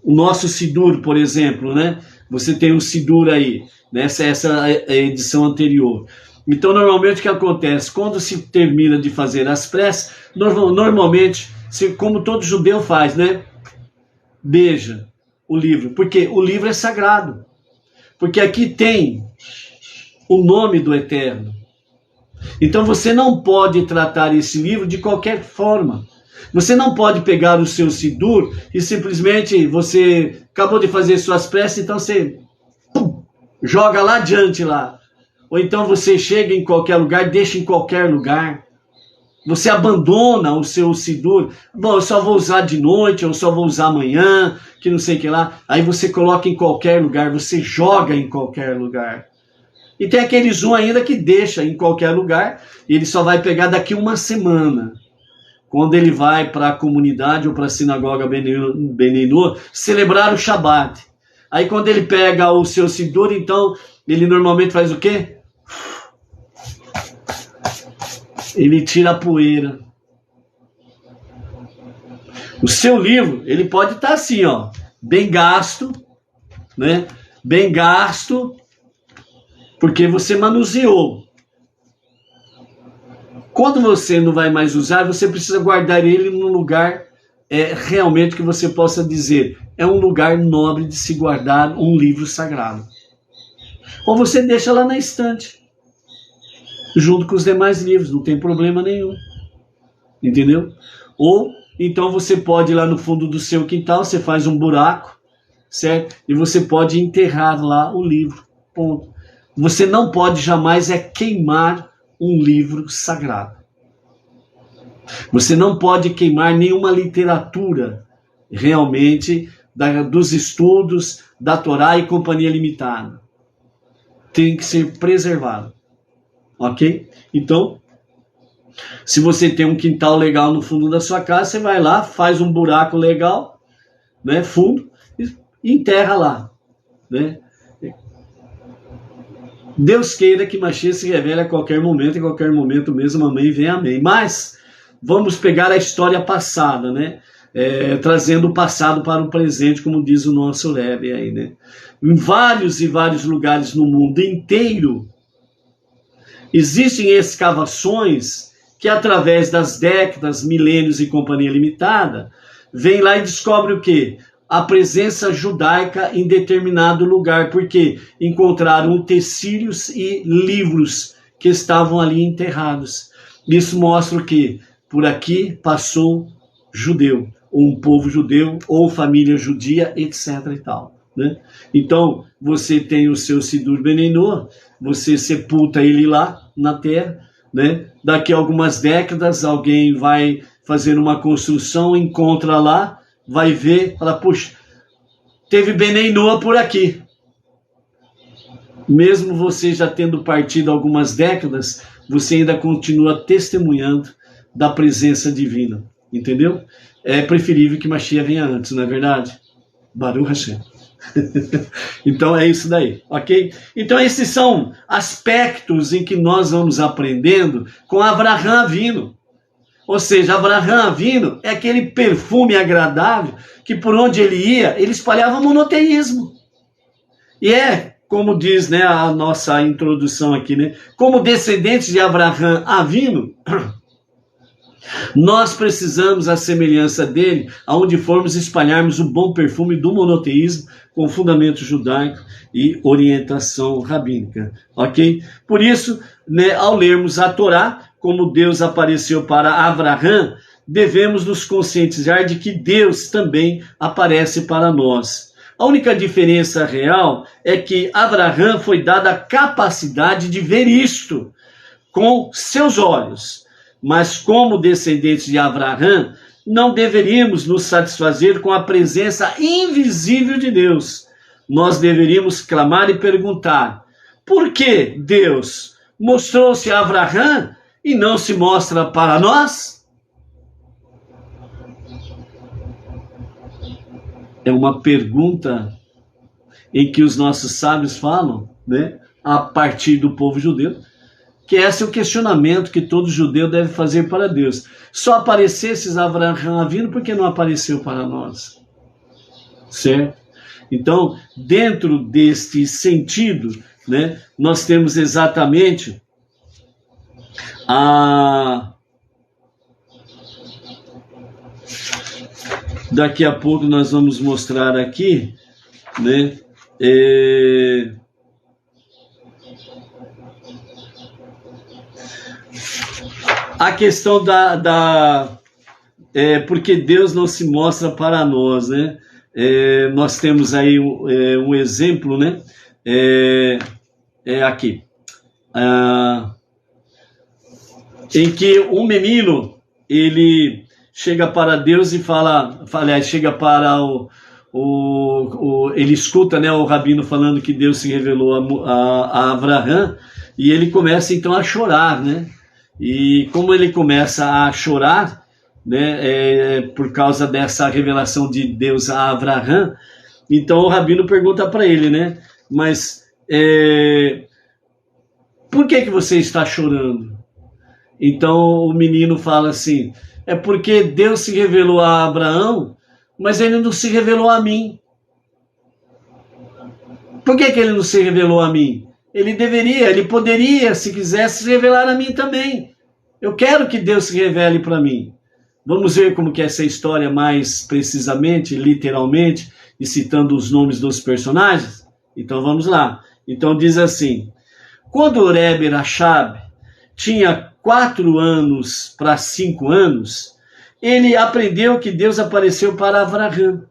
Speaker 1: o nosso Sidur, por exemplo, né, você tem um Sidur aí, né, essa é a edição anterior. Então, normalmente, o que acontece? Quando se termina de fazer as preces, normalmente, como todo judeu faz, né? Beija o livro, porque o livro é sagrado. Porque aqui tem o nome do Eterno. Então, você não pode tratar esse livro de qualquer forma. Você não pode pegar o seu Sidur e simplesmente você acabou de fazer suas preces, então você joga lá adiante lá. Ou então você chega em qualquer lugar, deixa em qualquer lugar. Você abandona o seu Sidur. Bom, eu só vou usar de noite, eu só vou usar amanhã, que não sei o que lá. Aí você coloca em qualquer lugar, você joga em qualquer lugar. E tem aqueles ainda que deixa em qualquer lugar, e ele só vai pegar daqui uma semana. Quando ele vai para a comunidade ou para a sinagoga Beninu celebrar o Shabat. Aí quando ele pega o seu Sidur, então ele normalmente faz o quê? Ele tira a poeira. O seu livro, ele pode estar assim, ó, bem gasto, né? Bem gasto, porque você manuseou. Quando você não vai mais usar, você precisa guardar ele num lugar realmente que você possa dizer, é um lugar nobre de se guardar um livro sagrado. Ou você deixa lá na estante, junto com os demais livros, não tem problema nenhum. Entendeu? Ou então você pode ir lá no fundo do seu quintal, você faz um buraco, certo? E você pode enterrar lá o livro. Ponto. Você não pode jamais queimar um livro sagrado. Você não pode queimar nenhuma literatura realmente dos estudos da Torá e Companhia Limitada. Tem que ser preservado. Ok? Então, se você tem um quintal legal no fundo da sua casa, você vai lá, faz um buraco legal, né, fundo, e enterra lá. Né? Deus queira que Mashiach se revele a qualquer momento mesmo, amém, vem amém. Mas, vamos pegar a história passada, né? Trazendo o passado para o presente, como diz o nosso Rebbe aí, né? Em vários e vários lugares no mundo inteiro, existem escavações que através das décadas, milênios e Companhia Limitada, vem lá e descobre o quê? A presença judaica em determinado lugar, porque encontraram utensílios e livros que estavam ali enterrados. Isso mostra o quê? Por aqui passou judeu, ou um povo judeu, ou família judia, etc. e tal. Né? Então, você tem o seu Sidur Beninu, você sepulta ele lá na terra, né? Daqui a algumas décadas, alguém vai fazer uma construção, encontra lá, vai ver, fala, puxa, teve Beninu por aqui. Mesmo você já tendo partido algumas décadas, você ainda continua testemunhando da presença divina, entendeu? É preferível que Mashiach venha antes, não é verdade? Baruch Hashem. Então é isso daí, ok? Então esses são aspectos em que nós vamos aprendendo com Avraham Avinu. Ou seja, Avraham Avinu é aquele perfume agradável que por onde ele ia, ele espalhava monoteísmo. E como diz, né, a nossa introdução aqui, né, como descendentes de Avraham Avinu, nós precisamos, à semelhança dele, aonde formos espalharmos o bom perfume do monoteísmo com fundamento judaico e orientação rabínica, ok? Por isso, né, ao lermos a Torá, como Deus apareceu para Avraham, devemos nos conscientizar de que Deus também aparece para nós. A única diferença real é que Avraham foi dada a capacidade de ver isto com seus olhos. Mas como descendentes de Avraham, não deveríamos nos satisfazer com a presença invisível de Deus. Nós deveríamos clamar e perguntar, por que Deus mostrou-se a Avraham e não se mostra para nós? É uma pergunta em que os nossos sábios falam, né, a partir do povo judeu, que esse é o questionamento que todo judeu deve fazer para Deus. Só aparecesses Avraham Avinu, por que não apareceu para nós? Certo? Então, dentro deste sentido, né, nós temos exatamente daqui a pouco nós vamos mostrar aqui, né, a questão porque Deus não se mostra para nós, né? Nós temos aí um exemplo, né? Aqui. Em que um menino, ele chega para Deus e chega para ele escuta, né, o rabino falando que Deus se revelou a Abraham, e ele começa então a chorar, né? E como ele começa a chorar, né, por causa dessa revelação de Deus a Abraham, então o rabino pergunta para ele, né? Mas por que você está chorando? Então o menino fala assim: é porque Deus se revelou a Abraão, mas ele não se revelou a mim. Por que ele não se revelou a mim? Ele poderia, se quisesse, se revelar a mim também. Eu quero que Deus se revele para mim. Vamos ver como que é essa história mais precisamente, literalmente, e citando os nomes dos personagens? Então vamos lá. Então diz assim: quando o Rebbe Rashab tinha 4 anos para 5 anos, ele aprendeu que Deus apareceu para Abraham.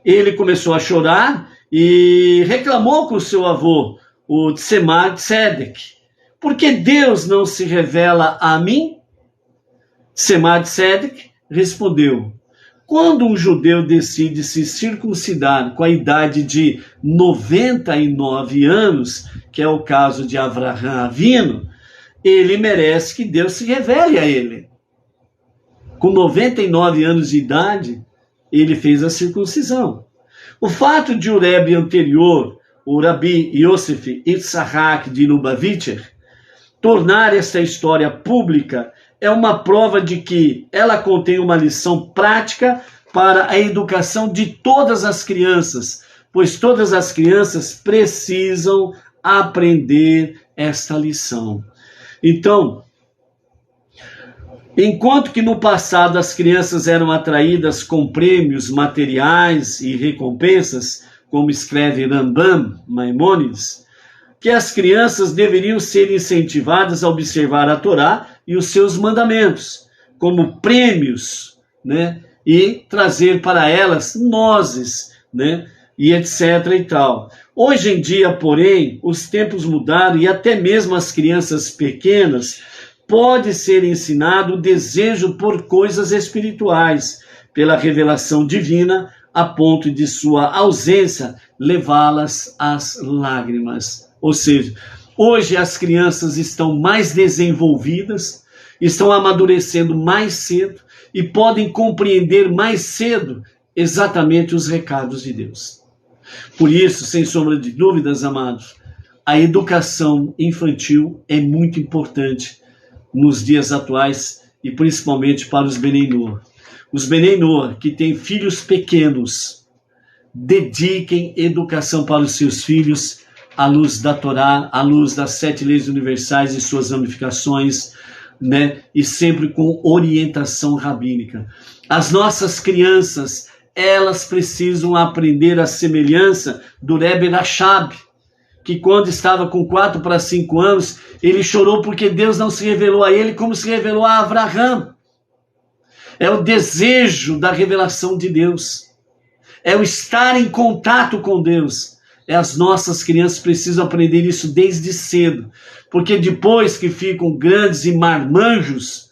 Speaker 1: Ele começou a chorar e reclamou com seu avô, o Tzemar Tzedek: por que Deus não se revela a mim? Tzemar Tzedek respondeu: quando um judeu decide se circuncidar com a idade de 99 anos, que é o caso de Avraham Avinu, ele merece que Deus se revele a ele. Com 99 anos de idade, ele fez a circuncisão. O fato de o Rebbe anterior, o Rabi Yosef Yitzhak de Lubavitcher, tornar esta história pública é uma prova de que ela contém uma lição prática para a educação de todas as crianças, pois todas as crianças precisam aprender esta lição. Então, enquanto que no passado as crianças eram atraídas com prêmios materiais e recompensas, como escreve Rambam Maimônides, que as crianças deveriam ser incentivadas a observar a Torá e os seus mandamentos, como prêmios, né? E trazer para elas nozes, né? E etc. e tal. Hoje em dia, porém, os tempos mudaram e até mesmo as crianças pequenas pode ser ensinado o desejo por coisas espirituais, pela revelação divina, a ponto de sua ausência levá-las às lágrimas. Ou seja, hoje as crianças estão mais desenvolvidas, estão amadurecendo mais cedo e podem compreender mais cedo exatamente os recados de Deus. Por isso, sem sombra de dúvidas, amados, a educação infantil é muito importante nos dias atuais e principalmente para os Benei Noach. Os Benei Noach que têm filhos pequenos, dediquem educação para os seus filhos à luz da Torá, à luz das 7 leis universais e suas ramificações, né? E sempre com orientação rabínica. As nossas crianças, elas precisam aprender a semelhança do Rebbe Rashab, que quando estava com 4 para 5 anos, ele chorou porque Deus não se revelou a ele como se revelou a Abraham. É o desejo da revelação de Deus. É o estar em contato com Deus. As nossas crianças precisam aprender isso desde cedo, porque depois que ficam grandes e marmanjos,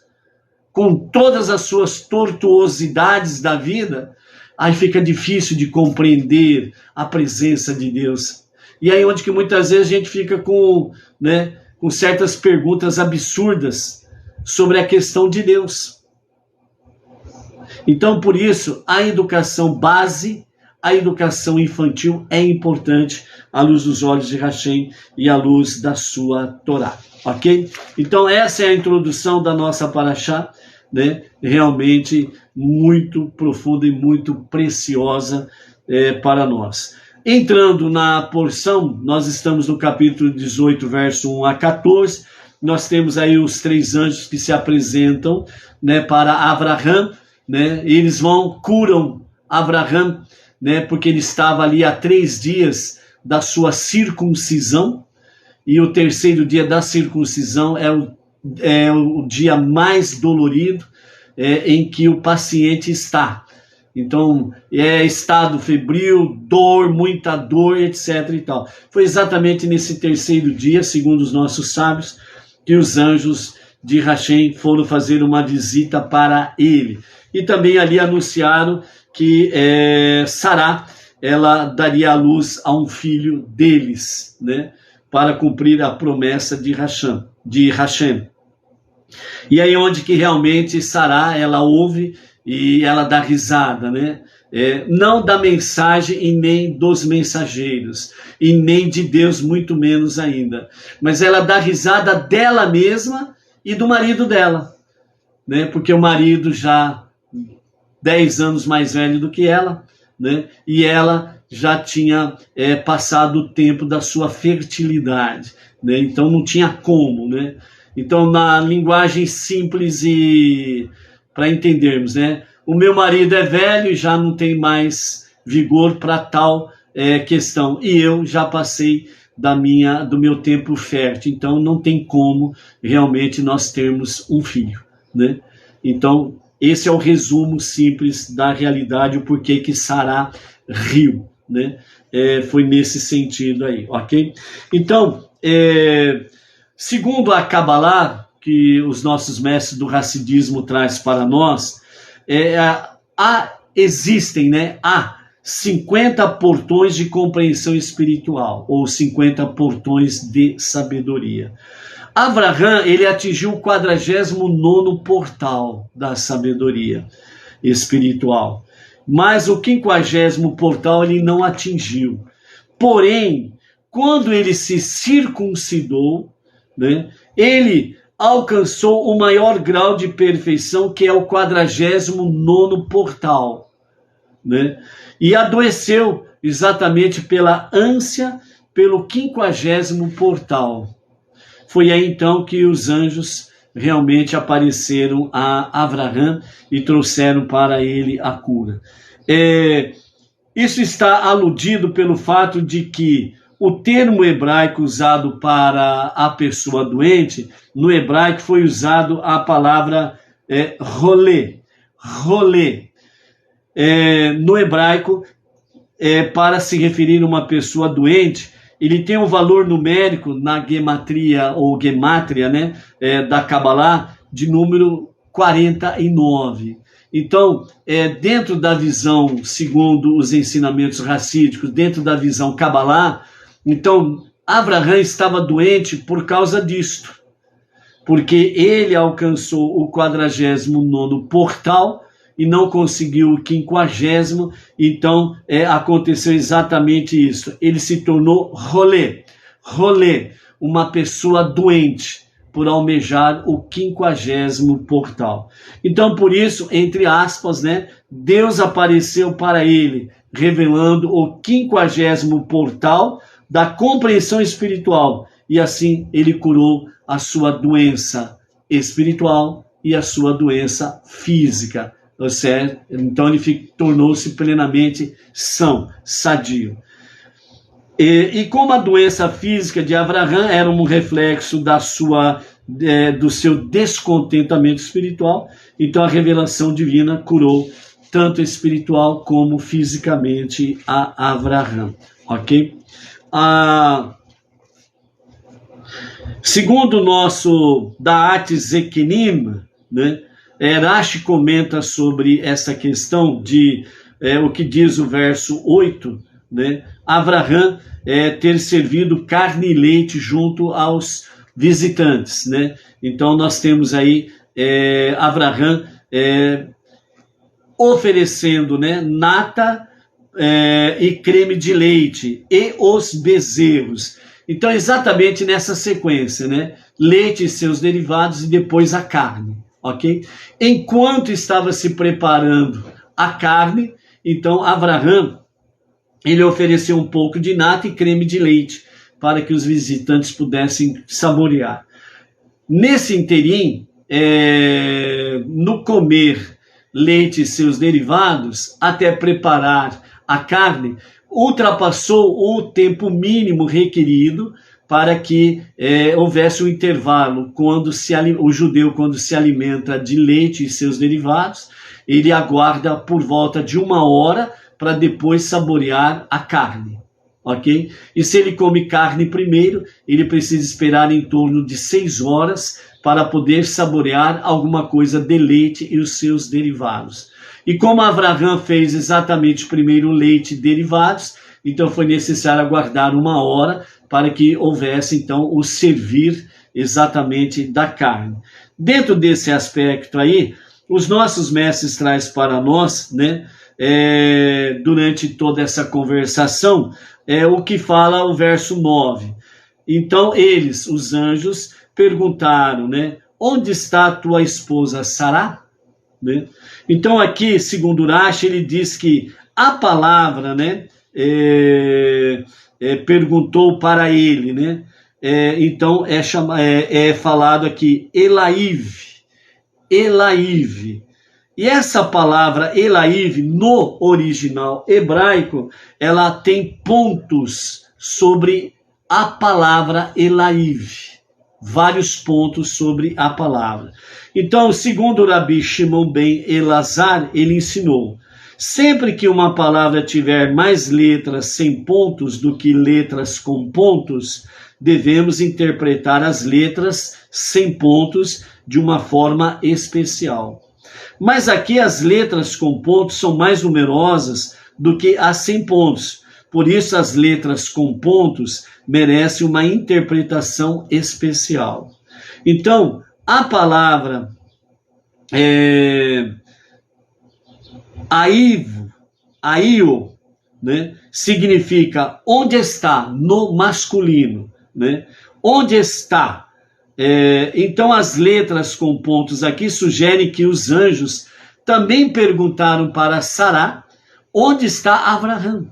Speaker 1: com todas as suas tortuosidades da vida, aí fica difícil de compreender a presença de Deus. E aí onde que muitas vezes a gente fica com certas perguntas absurdas sobre a questão de Deus. Então, por isso, a educação base, a educação infantil é importante à luz dos olhos de Hashem e à luz da sua Torá, ok? Então, essa é a introdução da nossa Parashá, né? Realmente muito profunda e muito preciosa para nós. Entrando na porção, nós estamos no capítulo 18, verso 1 a 14, nós temos aí os 3 anjos que se apresentam, né, para Abraham, né? Eles curam Abraham, né, porque ele estava ali há 3 dias da sua circuncisão, e o 3º dia da circuncisão é o dia mais dolorido, em que o paciente está. Então, é estado febril, dor, muita dor, etc. e tal. Foi exatamente nesse terceiro dia, segundo os nossos sábios, que os anjos de Hashem foram fazer uma visita para ele. E também ali anunciaram que Sará, ela daria à luz a um filho deles, né, para cumprir a promessa de Hashem. E aí onde que realmente Sará, ela ouve e ela dá risada, né? Não da mensagem e nem dos mensageiros, e nem de Deus, muito menos ainda. Mas ela dá risada dela mesma e do marido dela, né? Porque o marido já 10 anos mais velho do que ela, né? E ela já tinha passado o tempo da sua fertilidade, né? Então não tinha como, né? Então, na linguagem simples e para entendermos, né? O meu marido é velho e já não tem mais vigor para tal questão. E eu já passei do meu tempo fértil. Então, não tem como realmente nós termos um filho, né? Então, esse é o resumo simples da realidade, o porquê que Sará riu, né? Foi nesse sentido aí, ok? Então, segundo a Kabbalah, que os nossos mestres do Hassidismo traz para nós, existem, né, há 50 portões de compreensão espiritual, ou 50 portões de sabedoria. Avraham, ele atingiu o 49º portal da sabedoria espiritual, mas o 50º portal ele não atingiu. Porém, quando ele se circuncidou, né, ele alcançou o maior grau de perfeição, que é o 49º portal, né? E adoeceu exatamente pela ânsia pelo 50º portal. Foi aí então que os anjos realmente apareceram a Avraham e trouxeram para ele a cura. Isso está aludido pelo fato de que o termo hebraico usado para a pessoa doente, no hebraico foi usado a palavra rolê. Rolê. No hebraico, para se referir a uma pessoa doente, ele tem um valor numérico na gematria, ou gemátria, né, da Kabbalah, de número 49. Então, dentro da visão, segundo os ensinamentos racídicos, dentro da visão Kabbalah, então, Avraham estava doente por causa disto, porque ele alcançou o 49º portal e não conseguiu o 50º, então aconteceu exatamente isso. Ele se tornou rolê, uma pessoa doente, por almejar o 50º portal. Então, por isso, entre aspas, né, Deus apareceu para ele, revelando o 50º portal da compreensão espiritual, e assim ele curou a sua doença espiritual e a sua doença física, certo? Então ele tornou-se plenamente são, sadio. E como a doença física de Avraham era um reflexo do seu descontentamento espiritual, então a revelação divina curou tanto espiritual como fisicamente a Avraham, ok? Segundo o nosso Da'at Zekinim, né, Rashi comenta sobre essa questão de o que diz o verso 8, né, Avraham ter servido carne e leite junto aos visitantes, né? Então nós temos aí Avraham oferecendo, né, nata e creme de leite e os bezerros. Então exatamente nessa sequência, né? Leite e seus derivados e depois a carne, ok? Enquanto estava se preparando a carne, então Avraham ele ofereceu um pouco de nata e creme de leite para que os visitantes pudessem saborear. Nesse interim, no comer leite e seus derivados, até preparar a carne, ultrapassou o tempo mínimo requerido para que houvesse um intervalo. O judeu, quando se alimenta de leite e seus derivados, ele aguarda por volta de 1 hora para depois saborear a carne, ok? E se ele come carne primeiro, ele precisa esperar em torno de 6 horas para poder saborear alguma coisa de leite e os seus derivados. E como Avraham fez exatamente primeiro o leite e derivados, então foi necessário aguardar 1 hora para que houvesse então o servir exatamente da carne. Dentro desse aspecto aí, os nossos mestres trazem para nós, né, durante toda essa conversação, o que fala o verso 9. Então eles, os anjos, perguntaram, né, onde está a tua esposa Sará? Né? Então aqui, segundo Urashi, ele diz que a palavra, né, perguntou para ele, né? Então é falado aqui Elaiv. E essa palavra Elaiv, no original hebraico, ela tem pontos sobre a palavra Elaiv. Vários pontos sobre a palavra. Então, segundo o Rabi Shimon ben Elazar, ele ensinou: sempre que uma palavra tiver mais letras sem pontos do que letras com pontos, devemos interpretar as letras sem pontos de uma forma especial. Mas aqui as letras com pontos são mais numerosas do que as sem pontos. Por isso as letras com pontos merecem uma interpretação especial. Então, a palavra aio, né, significa onde está, no masculino, né? Onde está? Então as letras com pontos aqui sugerem que os anjos também perguntaram para Sará onde está Avraham.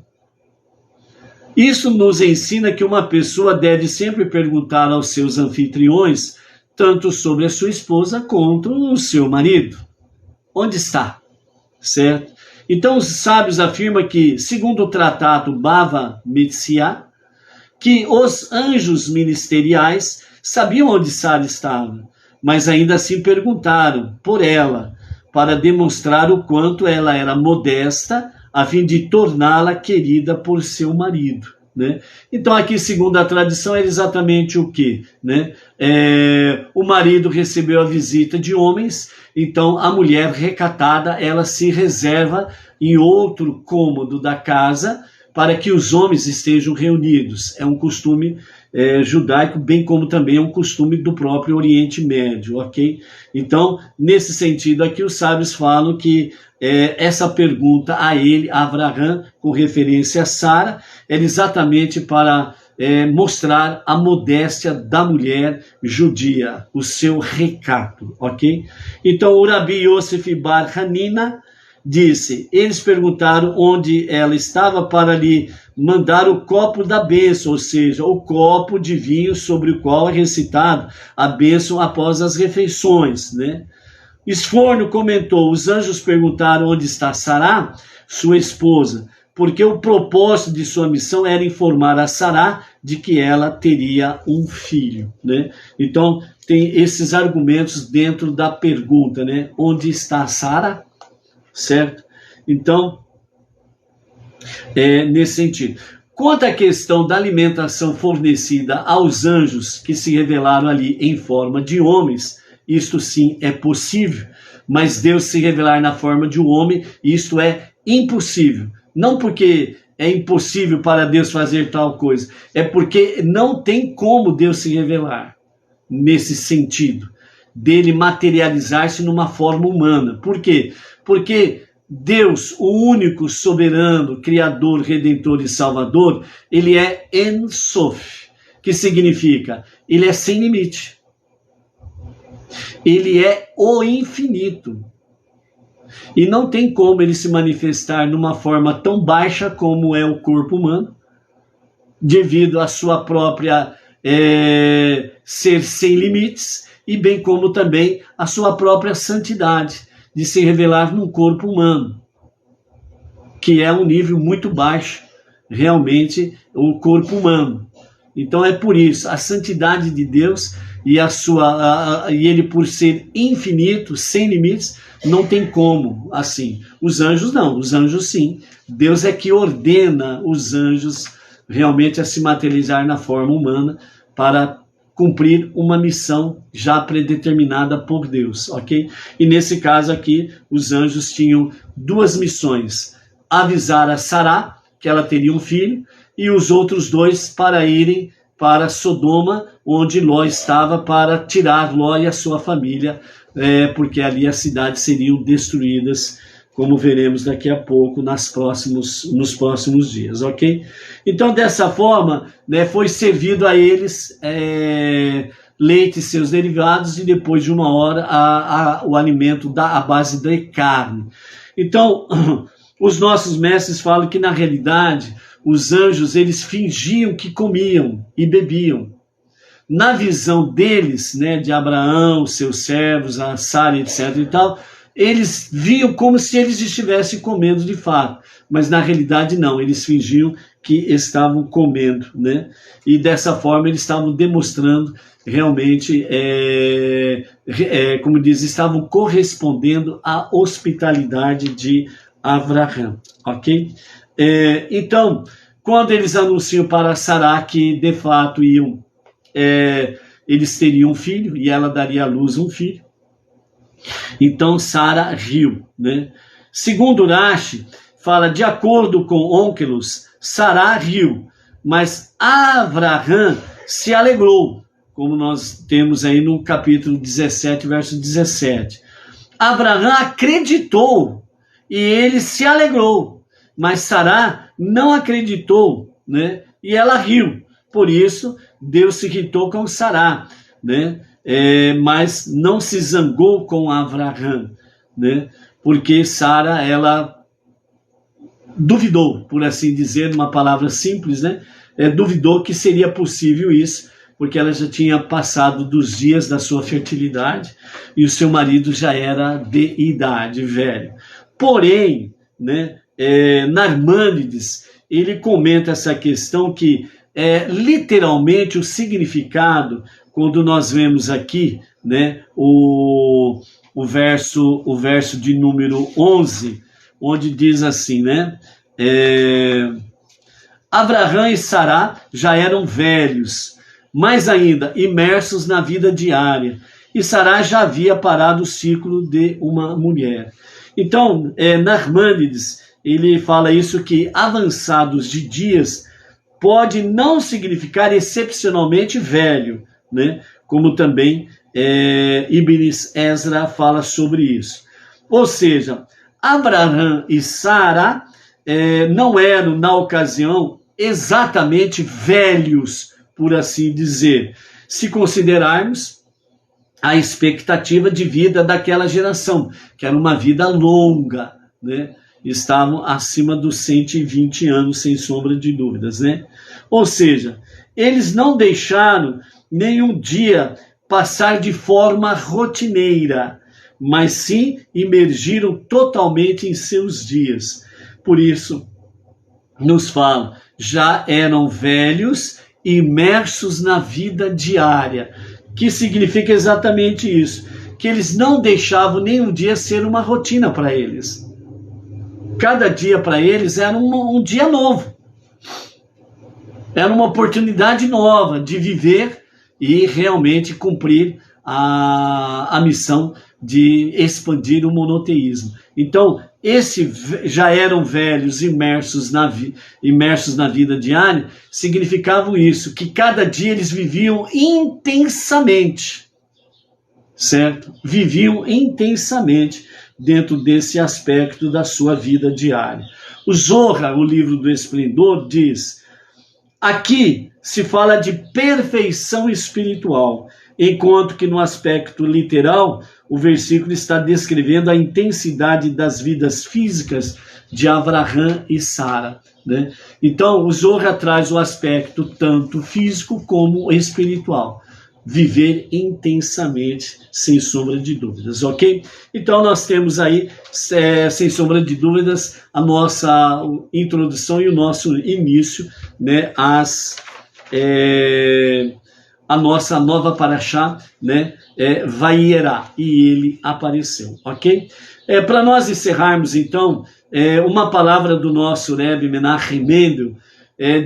Speaker 1: Isso nos ensina que uma pessoa deve sempre perguntar aos seus anfitriões, tanto sobre a sua esposa quanto o seu marido. Onde está? Certo? Então os sábios afirmam que, segundo o tratado Bava Metsiah, que os anjos ministeriais sabiam onde Sara estava, mas ainda assim perguntaram por ela, para demonstrar o quanto ela era modesta, a fim de torná-la querida por seu marido, né? Então aqui, segundo a tradição, era exatamente o quê? Né? O marido recebeu a visita de homens, então a mulher recatada, ela se reserva em outro cômodo da casa para que os homens estejam reunidos. É um costume judaico, bem como também é um costume do próprio Oriente Médio, ok? Então, nesse sentido aqui, os sábios falam que essa pergunta a ele, a Avraham, com referência a Sara, era exatamente para mostrar a modéstia da mulher judia, o seu recato, ok? Então, o Rabi Yosef Bar Hanina disse, eles perguntaram onde ela estava para lhe mandar o copo da bênção, ou seja, o copo de vinho sobre o qual é recitado a bênção após as refeições, né? Esforno comentou, os anjos perguntaram onde está Sará, sua esposa, porque o propósito de sua missão era informar a Sará de que ela teria um filho, né? Então, tem esses argumentos dentro da pergunta, né? Onde está Sara? Certo? Então, nesse sentido. Quanto à questão da alimentação fornecida aos anjos que se revelaram ali em forma de homens, isto sim é possível, mas Deus se revelar na forma de um homem, isto é impossível. Não porque é impossível para Deus fazer tal coisa, é porque não tem como Deus se revelar nesse sentido, dele materializar-se numa forma humana. Por quê? Porque Deus, o único soberano, criador, redentor e salvador, ele é En Sof, que significa, ele é sem limite. Ele é o infinito. E não tem como ele se manifestar numa forma tão baixa como é o corpo humano, devido à sua própria ser sem limites, e bem como também a sua própria santidade, de se revelar num corpo humano, que é um nível muito baixo, realmente, o corpo humano. Então é por isso, a santidade de Deus e e ele, por ser infinito, sem limites, não tem como assim. Os anjos não, os anjos sim. Deus é que ordena os anjos realmente a se materializar na forma humana para cumprir uma missão já predeterminada por Deus, ok? E nesse caso aqui, os anjos tinham duas missões: avisar a Sará que ela teria um filho, e os outros dois para irem para Sodoma, onde Ló estava, para tirar Ló e a sua família, porque ali as cidades seriam destruídas, como veremos daqui a pouco nos próximos dias, ok? Então, dessa forma, né, foi servido a eles leite e seus derivados, e depois de uma hora o alimento à base da carne. Então, os nossos mestres falam que, na realidade, os anjos, eles fingiam que comiam e bebiam. Na visão deles, né, de Abraão, seus servos, a Sara, etc. e tal, eles viam como se eles estivessem comendo de fato, mas na realidade não, eles fingiam que estavam comendo, né? E dessa forma eles estavam demonstrando realmente, como diz, estavam correspondendo à hospitalidade de Abraão, ok? Então, quando eles anunciam para Sará que de fato eles teriam um filho e ela daria à luz um filho, então Sara riu, né? Segundo Rashi, fala, de acordo com Onkelos, Sará riu, mas Avraham se alegrou, como nós temos aí no capítulo 17, verso 17. Avraham acreditou e ele se alegrou, mas Sará não acreditou, né? E ela riu. Por isso, Deus se irritou com Sará, né? Mas não se zangou com Avraham, né? Porque Sara, ela duvidou, por assim dizer, numa palavra simples, né? Duvidou que seria possível isso, porque ela já tinha passado dos dias da sua fertilidade e o seu marido já era de idade, velho. Porém, né, Narmânides, ele comenta essa questão que literalmente o significado, quando nós vemos aqui, né, o verso de número 11, onde diz assim, né, Avraham e Sará já eram velhos, mais ainda imersos na vida diária, e Sará já havia parado o ciclo de uma mulher. Então, Narmânides, ele fala isso, que avançados de dias pode não significar excepcionalmente velho, né? Como também Ibn Ezra fala sobre isso. Ou seja, Abraham e Sara não eram, na ocasião, exatamente velhos, por assim dizer, se considerarmos a expectativa de vida daquela geração, que era uma vida longa, né? Estavam acima dos 120 anos, sem sombra de dúvidas, né? Ou seja, eles não deixaram nenhum dia passar de forma rotineira, mas sim imergiram totalmente em seus dias. Por isso, nos falam, já eram velhos, imersos na vida diária, que significa exatamente isso, que eles não deixavam nenhum dia ser uma rotina para eles. Cada dia para eles era um dia novo, era uma oportunidade nova de viver e realmente cumprir a missão de expandir o monoteísmo. Então, já eram velhos, imersos na vida diária, significavam isso, que cada dia eles viviam intensamente, certo? Viviam intensamente dentro desse aspecto da sua vida diária. O Zohar, o livro do Esplendor, diz, aqui se fala de perfeição espiritual, enquanto que no aspecto literal, o versículo está descrevendo a intensidade das vidas físicas de Avraham e Sara, né? Então, o Zohar traz o aspecto tanto físico como espiritual. Viver intensamente, sem sombra de dúvidas, ok? Então, nós temos aí, sem sombra de dúvidas, a nossa introdução e o nosso início, né, a nossa nova paraxá, né? Vaiera, e ele apareceu, ok? Para nós encerrarmos, então, uma palavra do nosso Rebbe Menachem Mendel,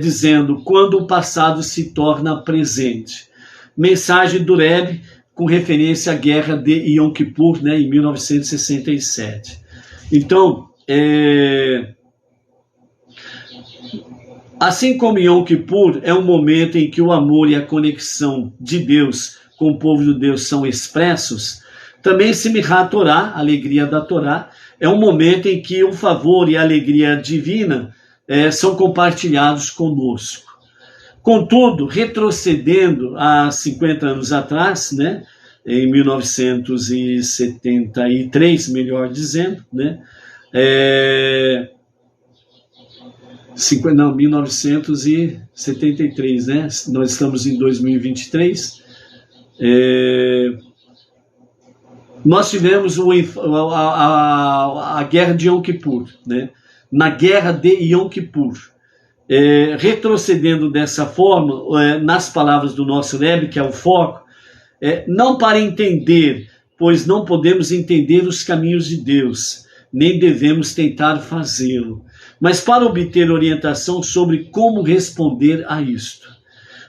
Speaker 1: dizendo, quando o passado se torna presente. Mensagem do Rebbe com referência à guerra de Yom Kippur, né, em 1967. Então, assim como Yom Kippur é um momento em que o amor e a conexão de Deus com o povo de Deus são expressos, também Simchat Torá, a alegria da Torá, é um momento em que o favor e a alegria divina são compartilhados conosco. Contudo, retrocedendo a 50 anos atrás, né, em 1973, melhor dizendo, né, 1973, né, nós estamos em 2023, nós tivemos a guerra de Yom Kippur, né, na guerra de Yom Kippur. Retrocedendo dessa forma, nas palavras do nosso Rebbe, que é o foco, não para entender, pois não podemos entender os caminhos de Deus, nem devemos tentar fazê-lo, mas para obter orientação sobre como responder a isto.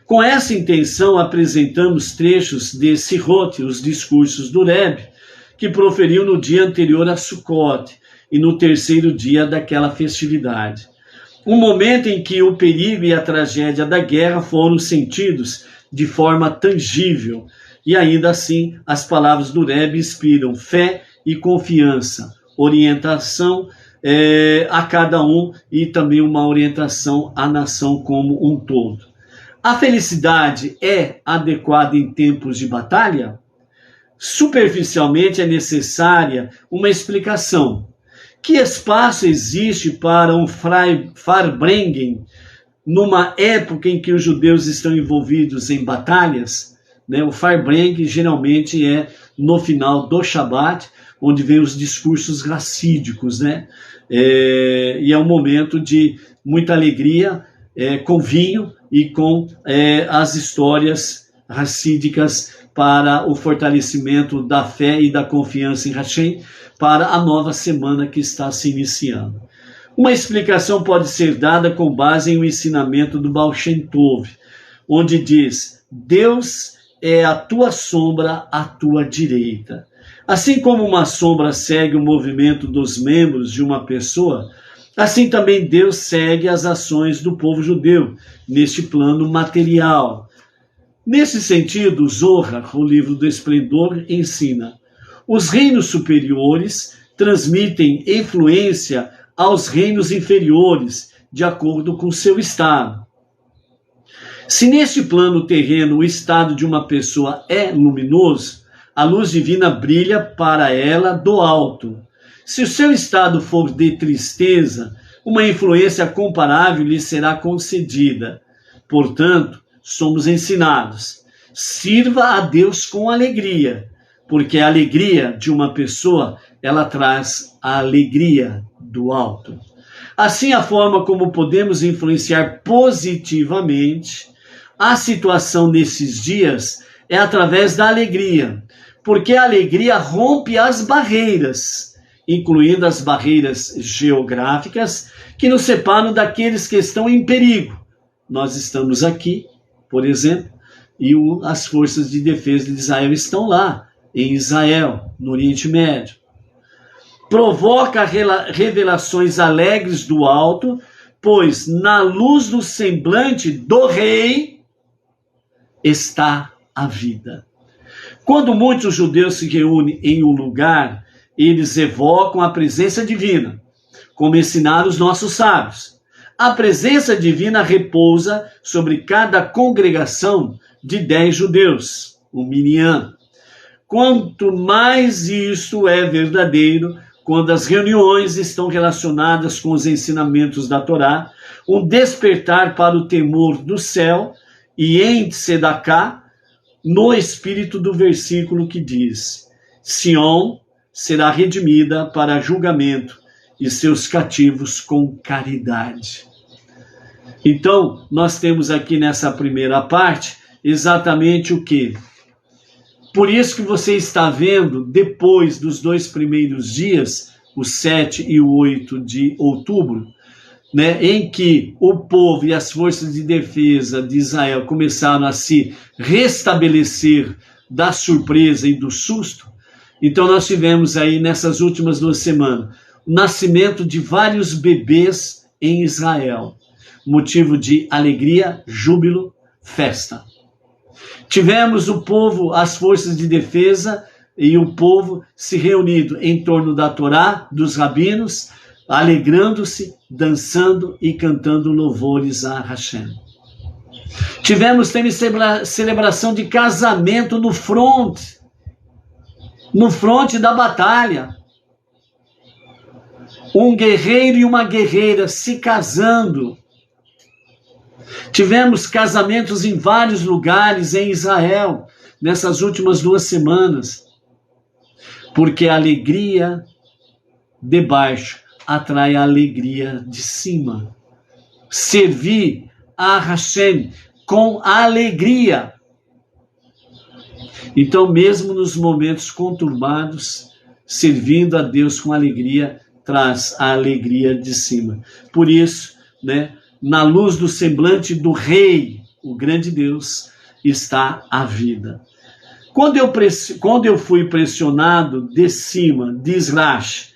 Speaker 1: Com essa intenção, apresentamos trechos de Sihot, os discursos do Rebbe, que proferiu no dia anterior a Sukkot e no terceiro dia daquela festividade. Um momento em que o perigo e a tragédia da guerra foram sentidos de forma tangível, e ainda assim as palavras do Rebbe inspiram fé e confiança, orientação a cada um e também uma orientação à nação como um todo. A felicidade é adequada em tempos de batalha? Superficialmente é necessária uma explicação. Que espaço existe para um Farbrengen numa época em que os judeus estão envolvidos em batalhas? Né? O Farbrengen geralmente é no final do Shabat, onde vem os discursos racídicos, né? E é um momento de muita alegria, com vinho e com as histórias racídicas para o fortalecimento da fé e da confiança em Hashem, para a nova semana que está se iniciando. Uma explicação pode ser dada com base em um ensinamento do Baal Shem Tov, onde diz, Deus é a tua sombra à tua direita. Assim como uma sombra segue o movimento dos membros de uma pessoa, assim também Deus segue as ações do povo judeu, neste plano material. Nesse sentido, Zohar, o livro do Esplendor, ensina: os reinos superiores transmitem influência aos reinos inferiores, de acordo com seu estado. Se neste plano terreno o estado de uma pessoa é luminoso, a luz divina brilha para ela do alto. Se o seu estado for de tristeza, uma influência comparável lhe será concedida. Portanto, somos ensinados: sirva a Deus com alegria, porque a alegria de uma pessoa, ela traz a alegria do alto. Assim, a forma como podemos influenciar positivamente a situação nesses dias é através da alegria, porque a alegria rompe as barreiras, incluindo as barreiras geográficas que nos separam daqueles que estão em perigo. Nós estamos aqui, por exemplo, e as forças de defesa de Israel estão lá, em Israel, no Oriente Médio. Provoca revelações alegres do alto, pois na luz do semblante do rei está a vida. Quando muitos judeus se reúnem em um lugar, eles evocam a presença divina, como ensinaram os nossos sábios. A presença divina repousa sobre cada congregação de 10 judeus, o minyan. Quanto mais isso é verdadeiro, quando as reuniões estão relacionadas com os ensinamentos da Torá, um despertar para o temor do céu e em Tzedaká, no espírito do versículo que diz: Sião será redimida para julgamento e seus cativos com caridade. Então, nós temos aqui nessa primeira parte exatamente o quê? Por isso que você está vendo, depois dos 2 primeiros dias, o 7 e o 8 de outubro, né, em que o povo e as forças de defesa de Israel começaram a se restabelecer da surpresa e do susto. Então nós tivemos aí nessas últimas 2 semanas o nascimento de vários bebês em Israel, motivo de alegria, júbilo, festa. Tivemos o povo, as forças de defesa e o povo se reunido em torno da Torá, dos rabinos, alegrando-se, dançando e cantando louvores a Hashem. Tivemos também celebração de casamento no fronte da batalha. Um guerreiro e uma guerreira se casando. Tivemos casamentos em vários lugares em Israel, nessas últimas 2 semanas, porque a alegria de baixo atrai a alegria de cima. Servir a Hashem com alegria. Então, mesmo nos momentos conturbados, servindo a Deus com alegria, traz a alegria de cima. Por isso, né, na luz do semblante do Rei, o grande Deus, está a vida. Quando eu fui pressionado de cima, diz Rashi,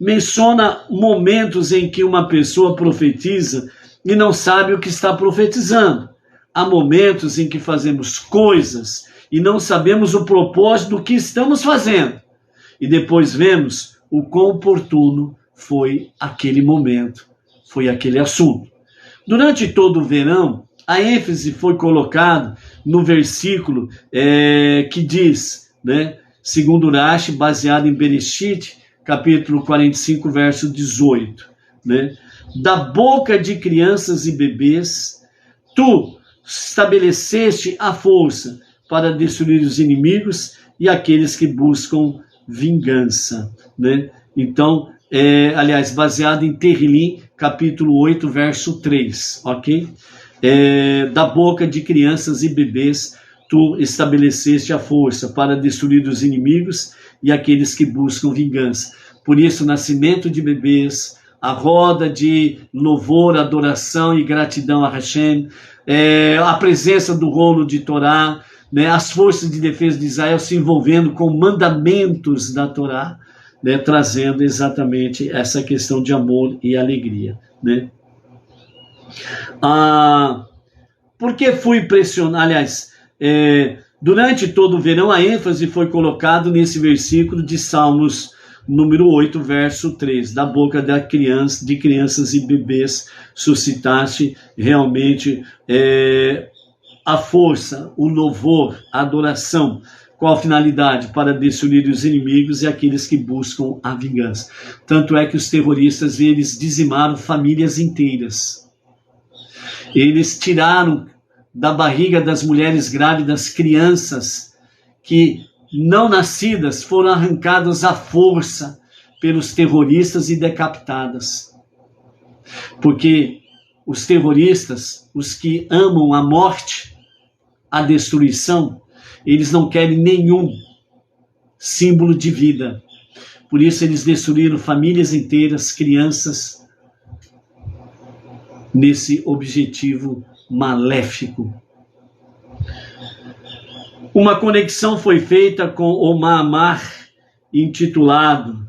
Speaker 1: menciona momentos em que uma pessoa profetiza e não sabe o que está profetizando. Há momentos em que fazemos coisas e não sabemos o propósito do que estamos fazendo. E depois vemos o quão oportuno foi aquele momento, foi aquele assunto. Durante todo o verão, a ênfase foi colocada no versículo que diz, né, segundo Rashi, baseado em Bereshit, capítulo 45, verso 18, né? Da boca de crianças e bebês, tu estabeleceste a força para destruir os inimigos e aqueles que buscam vingança, né? Então, aliás, baseado em Terrilim, capítulo 8, verso 3, ok? Da boca de crianças e bebês, tu estabeleceste a força para destruir os inimigos e aqueles que buscam vingança. Por isso, o nascimento de bebês, a roda de louvor, adoração e gratidão a Hashem, a presença do rolo de Torá, né, as forças de defesa de Israel se envolvendo com mandamentos da Torá, né, trazendo exatamente essa questão de amor e alegria, né? Por que fui pressionado? Aliás, durante todo o verão, a ênfase foi colocada nesse versículo de Salmos número 8, verso 3. Da boca de crianças e bebês suscitaste realmente a força, o louvor, a adoração. Qual a finalidade? Para destruir os inimigos e aqueles que buscam a vingança. Tanto é que os terroristas, eles dizimaram famílias inteiras. Eles tiraram da barriga das mulheres grávidas crianças que não nascidas foram arrancadas à força pelos terroristas e decapitadas. Porque os terroristas, os que amam a morte, a destruição, eles não querem nenhum símbolo de vida. Por isso eles destruíram famílias inteiras, crianças, nesse objetivo maléfico. Uma conexão foi feita com o Maamar, intitulado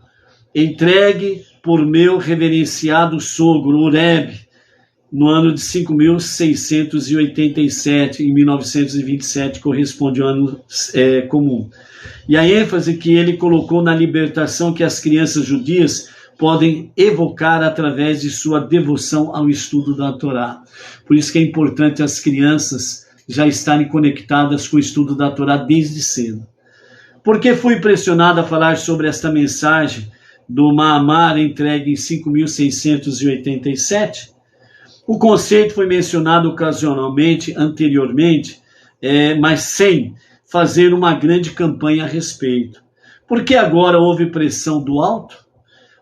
Speaker 1: Entregue por meu reverenciado sogro, Oreb, no ano de 5.687, em 1927, corresponde ao ano comum. E a ênfase que ele colocou na libertação que as crianças judias podem evocar através de sua devoção ao estudo da Torá. Por isso que é importante as crianças já estarem conectadas com o estudo da Torá desde cedo. Por que fui pressionado a falar sobre esta mensagem do Maamar entregue em 5.687? O conceito foi mencionado ocasionalmente, anteriormente, mas sem fazer uma grande campanha a respeito. Porque agora houve pressão do alto?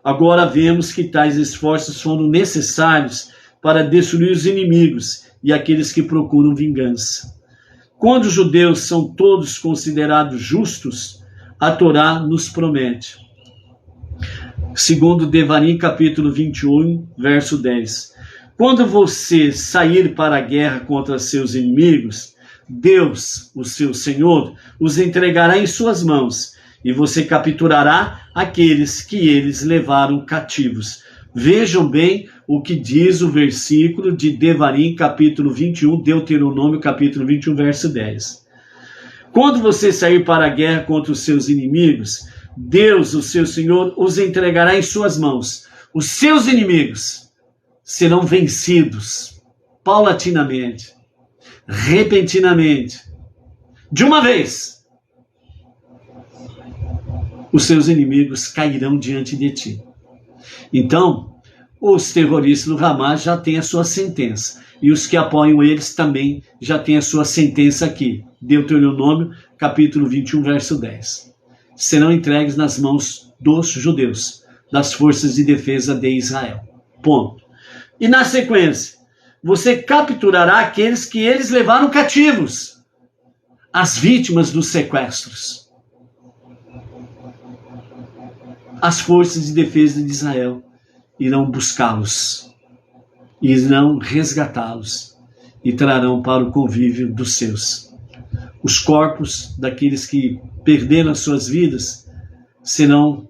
Speaker 1: Agora vemos que tais esforços foram necessários para destruir os inimigos e aqueles que procuram vingança. Quando os judeus são todos considerados justos, a Torá nos promete. Segundo Devarim, capítulo 21, verso 10. Quando você sair para a guerra contra seus inimigos, Deus, o seu Senhor, os entregará em suas mãos, e você capturará aqueles que eles levaram cativos. Vejam bem o que diz o versículo de Devarim, capítulo 21, Deuteronômio, capítulo 21, verso 10. Quando você sair para a guerra contra os seus inimigos, Deus, o seu Senhor, os entregará em suas mãos. Os seus inimigos serão vencidos paulatinamente, repentinamente, de uma vez. Os seus inimigos cairão diante de ti. Então, os terroristas do Hamas já têm a sua sentença. E os que apoiam eles também já têm a sua sentença aqui. Deuteronômio, capítulo 21, verso 10. Serão entregues nas mãos dos judeus, das forças de defesa de Israel. Ponto. E na sequência, você capturará aqueles que eles levaram cativos, as vítimas dos sequestros. As forças de defesa de Israel irão buscá-los, irão resgatá-los e trarão para o convívio dos seus. Os corpos daqueles que perderam as suas vidas serão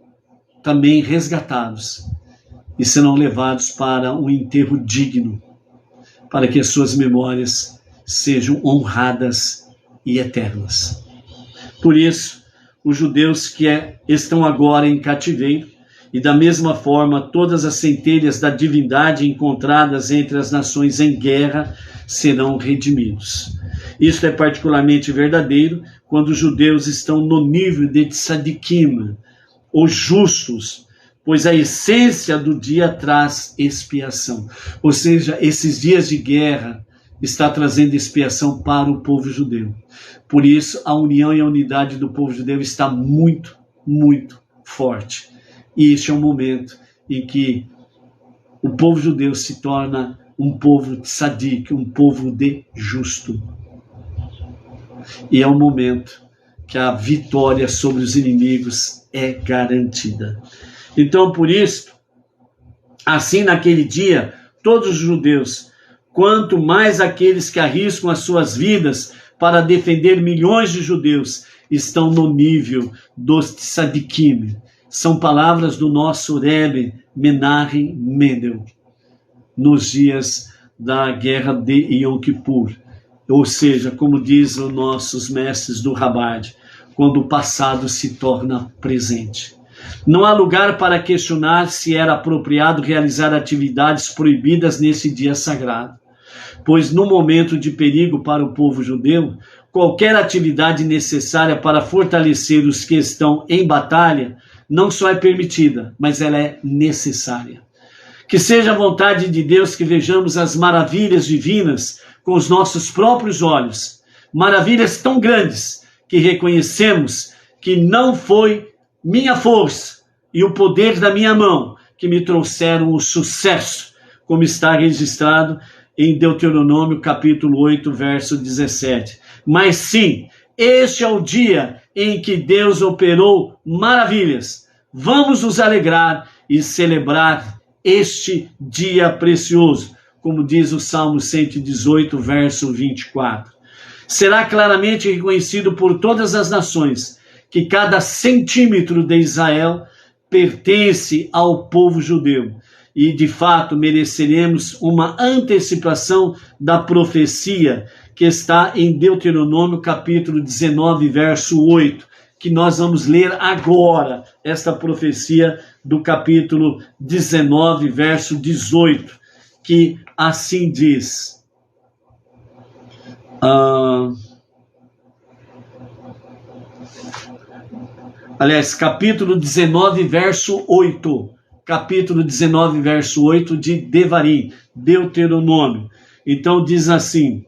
Speaker 1: também resgatados e serão levados para um enterro digno, para que as suas memórias sejam honradas e eternas. Por isso, os judeus que estão agora em cativeiro, e da mesma forma todas as centelhas da divindade encontradas entre as nações em guerra serão redimidos. Isso é particularmente verdadeiro quando os judeus estão no nível de tzadikim, os justos, pois a essência do dia traz expiação. Ou seja, esses dias de guerra está trazendo expiação para o povo judeu. Por isso, a união e a unidade do povo judeu está muito, muito forte. E este é um momento em que o povo judeu se torna um povo tzadik, um povo de justo. E é um momento que a vitória sobre os inimigos é garantida. Então, por isso, assim naquele dia, todos os judeus, quanto mais aqueles que arriscam as suas vidas para defender milhões de judeus, estão no nível dos tzadikim. São palavras do nosso Rebbe Menachem Mendel, nos dias da guerra de Yom Kippur. Ou seja, como dizem os nossos mestres do Chabad, quando o passado se torna presente. Não há lugar para questionar se era apropriado realizar atividades proibidas nesse dia sagrado, pois no momento de perigo para o povo judeu, qualquer atividade necessária para fortalecer os que estão em batalha não só é permitida, mas ela é necessária. Que seja a vontade de Deus que vejamos as maravilhas divinas com os nossos próprios olhos, maravilhas tão grandes que reconhecemos que não foi minha força e o poder da minha mão que me trouxeram o sucesso, como está registrado em Deuteronômio capítulo 8, verso 17. Mas sim, este é o dia em que Deus operou maravilhas. Vamos nos alegrar e celebrar este dia precioso, como diz o Salmo 118, verso 24. Será claramente reconhecido por todas as nações que cada centímetro de Israel pertence ao povo judeu. E, de fato, mereceremos uma antecipação da profecia que está em Deuteronômio capítulo 19, verso 8, que nós vamos ler agora, esta profecia do capítulo 19, verso 18, que assim diz. Capítulo 19, verso 8. Capítulo 19, verso 8 de Devarim, Deuteronômio. Então diz assim: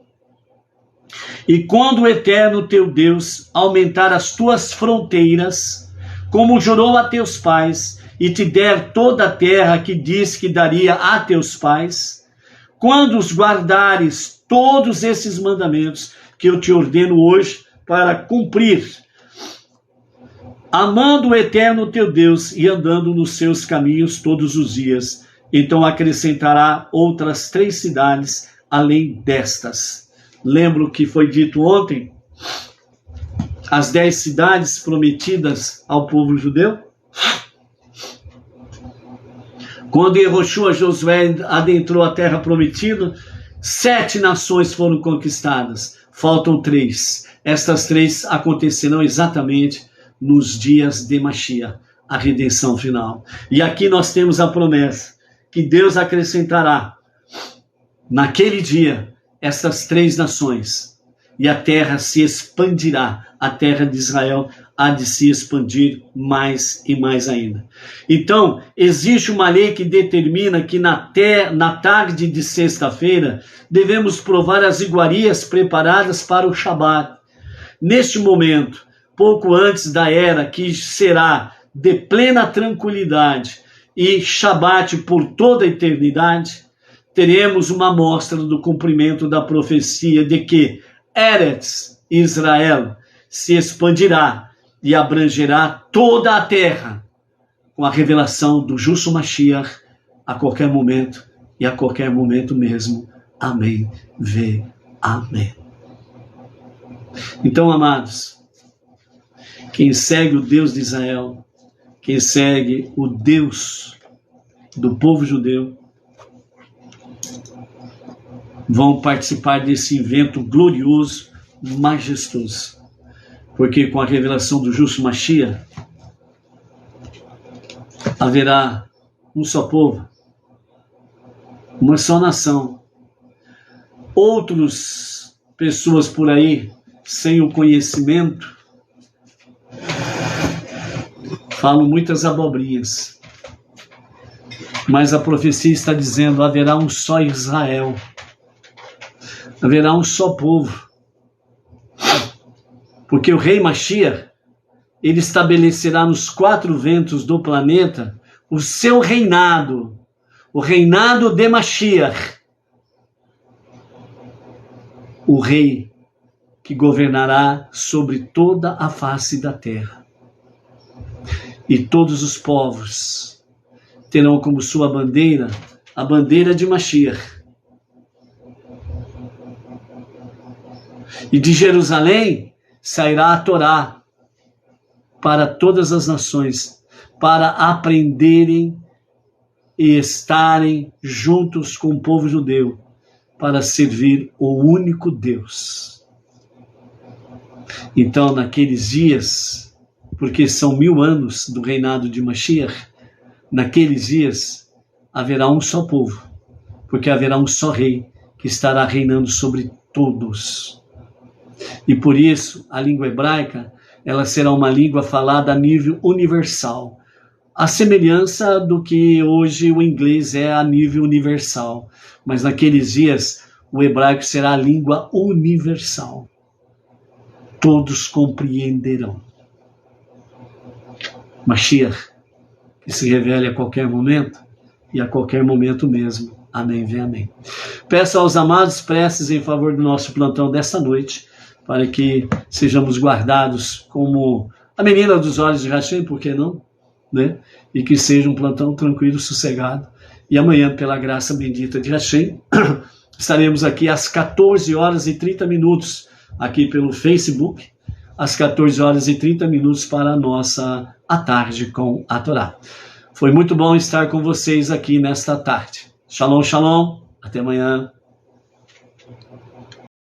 Speaker 1: e quando o Eterno teu Deus aumentar as tuas fronteiras, como jurou a teus pais, e te der toda a terra que diz que daria a teus pais, quando os guardares todos esses mandamentos que eu te ordeno hoje para cumprir, amando o eterno teu Deus e andando nos seus caminhos todos os dias, então acrescentará outras 3 cidades além destas. Lembra o que foi dito ontem? As 10 cidades prometidas ao povo judeu? Quando Yehoshua Josué adentrou a terra prometida, 7 nações foram conquistadas. Faltam 3. Estas 3 acontecerão exatamente nos dias de Mashiach, a redenção final. E aqui nós temos a promessa que Deus acrescentará naquele dia essas 3 nações, e a terra se expandirá, a terra de Israel há de se expandir mais e mais ainda. Então, existe uma lei que determina que na tarde de sexta-feira devemos provar as iguarias preparadas para o Shabat. Neste momento, pouco antes da era que será de plena tranquilidade e Shabat por toda a eternidade, teremos uma amostra do cumprimento da profecia de que Eretz Israel se expandirá e abrangerá toda a terra com a revelação do justo Mashiach a qualquer momento e a qualquer momento mesmo. Amém. Amém. Então, amados, quem segue o Deus de Israel, quem segue o Deus do povo judeu, vão participar desse evento glorioso, majestoso. Porque com a revelação do justo Mashiach, haverá um só povo, uma só nação. Outras pessoas por aí, sem o conhecimento, falam muitas abobrinhas. Mas a profecia está dizendo, haverá um só Israel. Haverá um só povo. Porque o rei Mashiach, ele estabelecerá nos 4 ventos do planeta o seu reinado, o reinado de Mashiach, o rei que governará sobre toda a face da terra. E todos os povos terão como sua bandeira a bandeira de Mashiach. E de Jerusalém sairá a Torá para todas as nações, para aprenderem e estarem juntos com o povo judeu, para servir o único Deus. Então, naqueles dias, porque são 1000 anos do reinado de Mashiach, naqueles dias haverá um só povo, porque haverá um só rei que estará reinando sobre todos. E por isso, a língua hebraica, ela será uma língua falada a nível universal. A semelhança do que hoje o inglês é a nível universal. Mas naqueles dias, o hebraico será a língua universal. Todos compreenderão. Mashiach, que se revele a qualquer momento, e a qualquer momento mesmo. Amém, amém. Peço aos amados preces em favor do nosso plantão desta noite, para que sejamos guardados como a menina dos olhos de Hashem, por que não? Né? E que seja um plantão tranquilo, sossegado. E amanhã, pela graça bendita de Hashem, estaremos aqui às 14h30, aqui pelo Facebook, às 14h30 para a nossa A Tarde com a Torá. Foi muito bom estar com vocês aqui nesta tarde. Shalom, shalom. Até amanhã.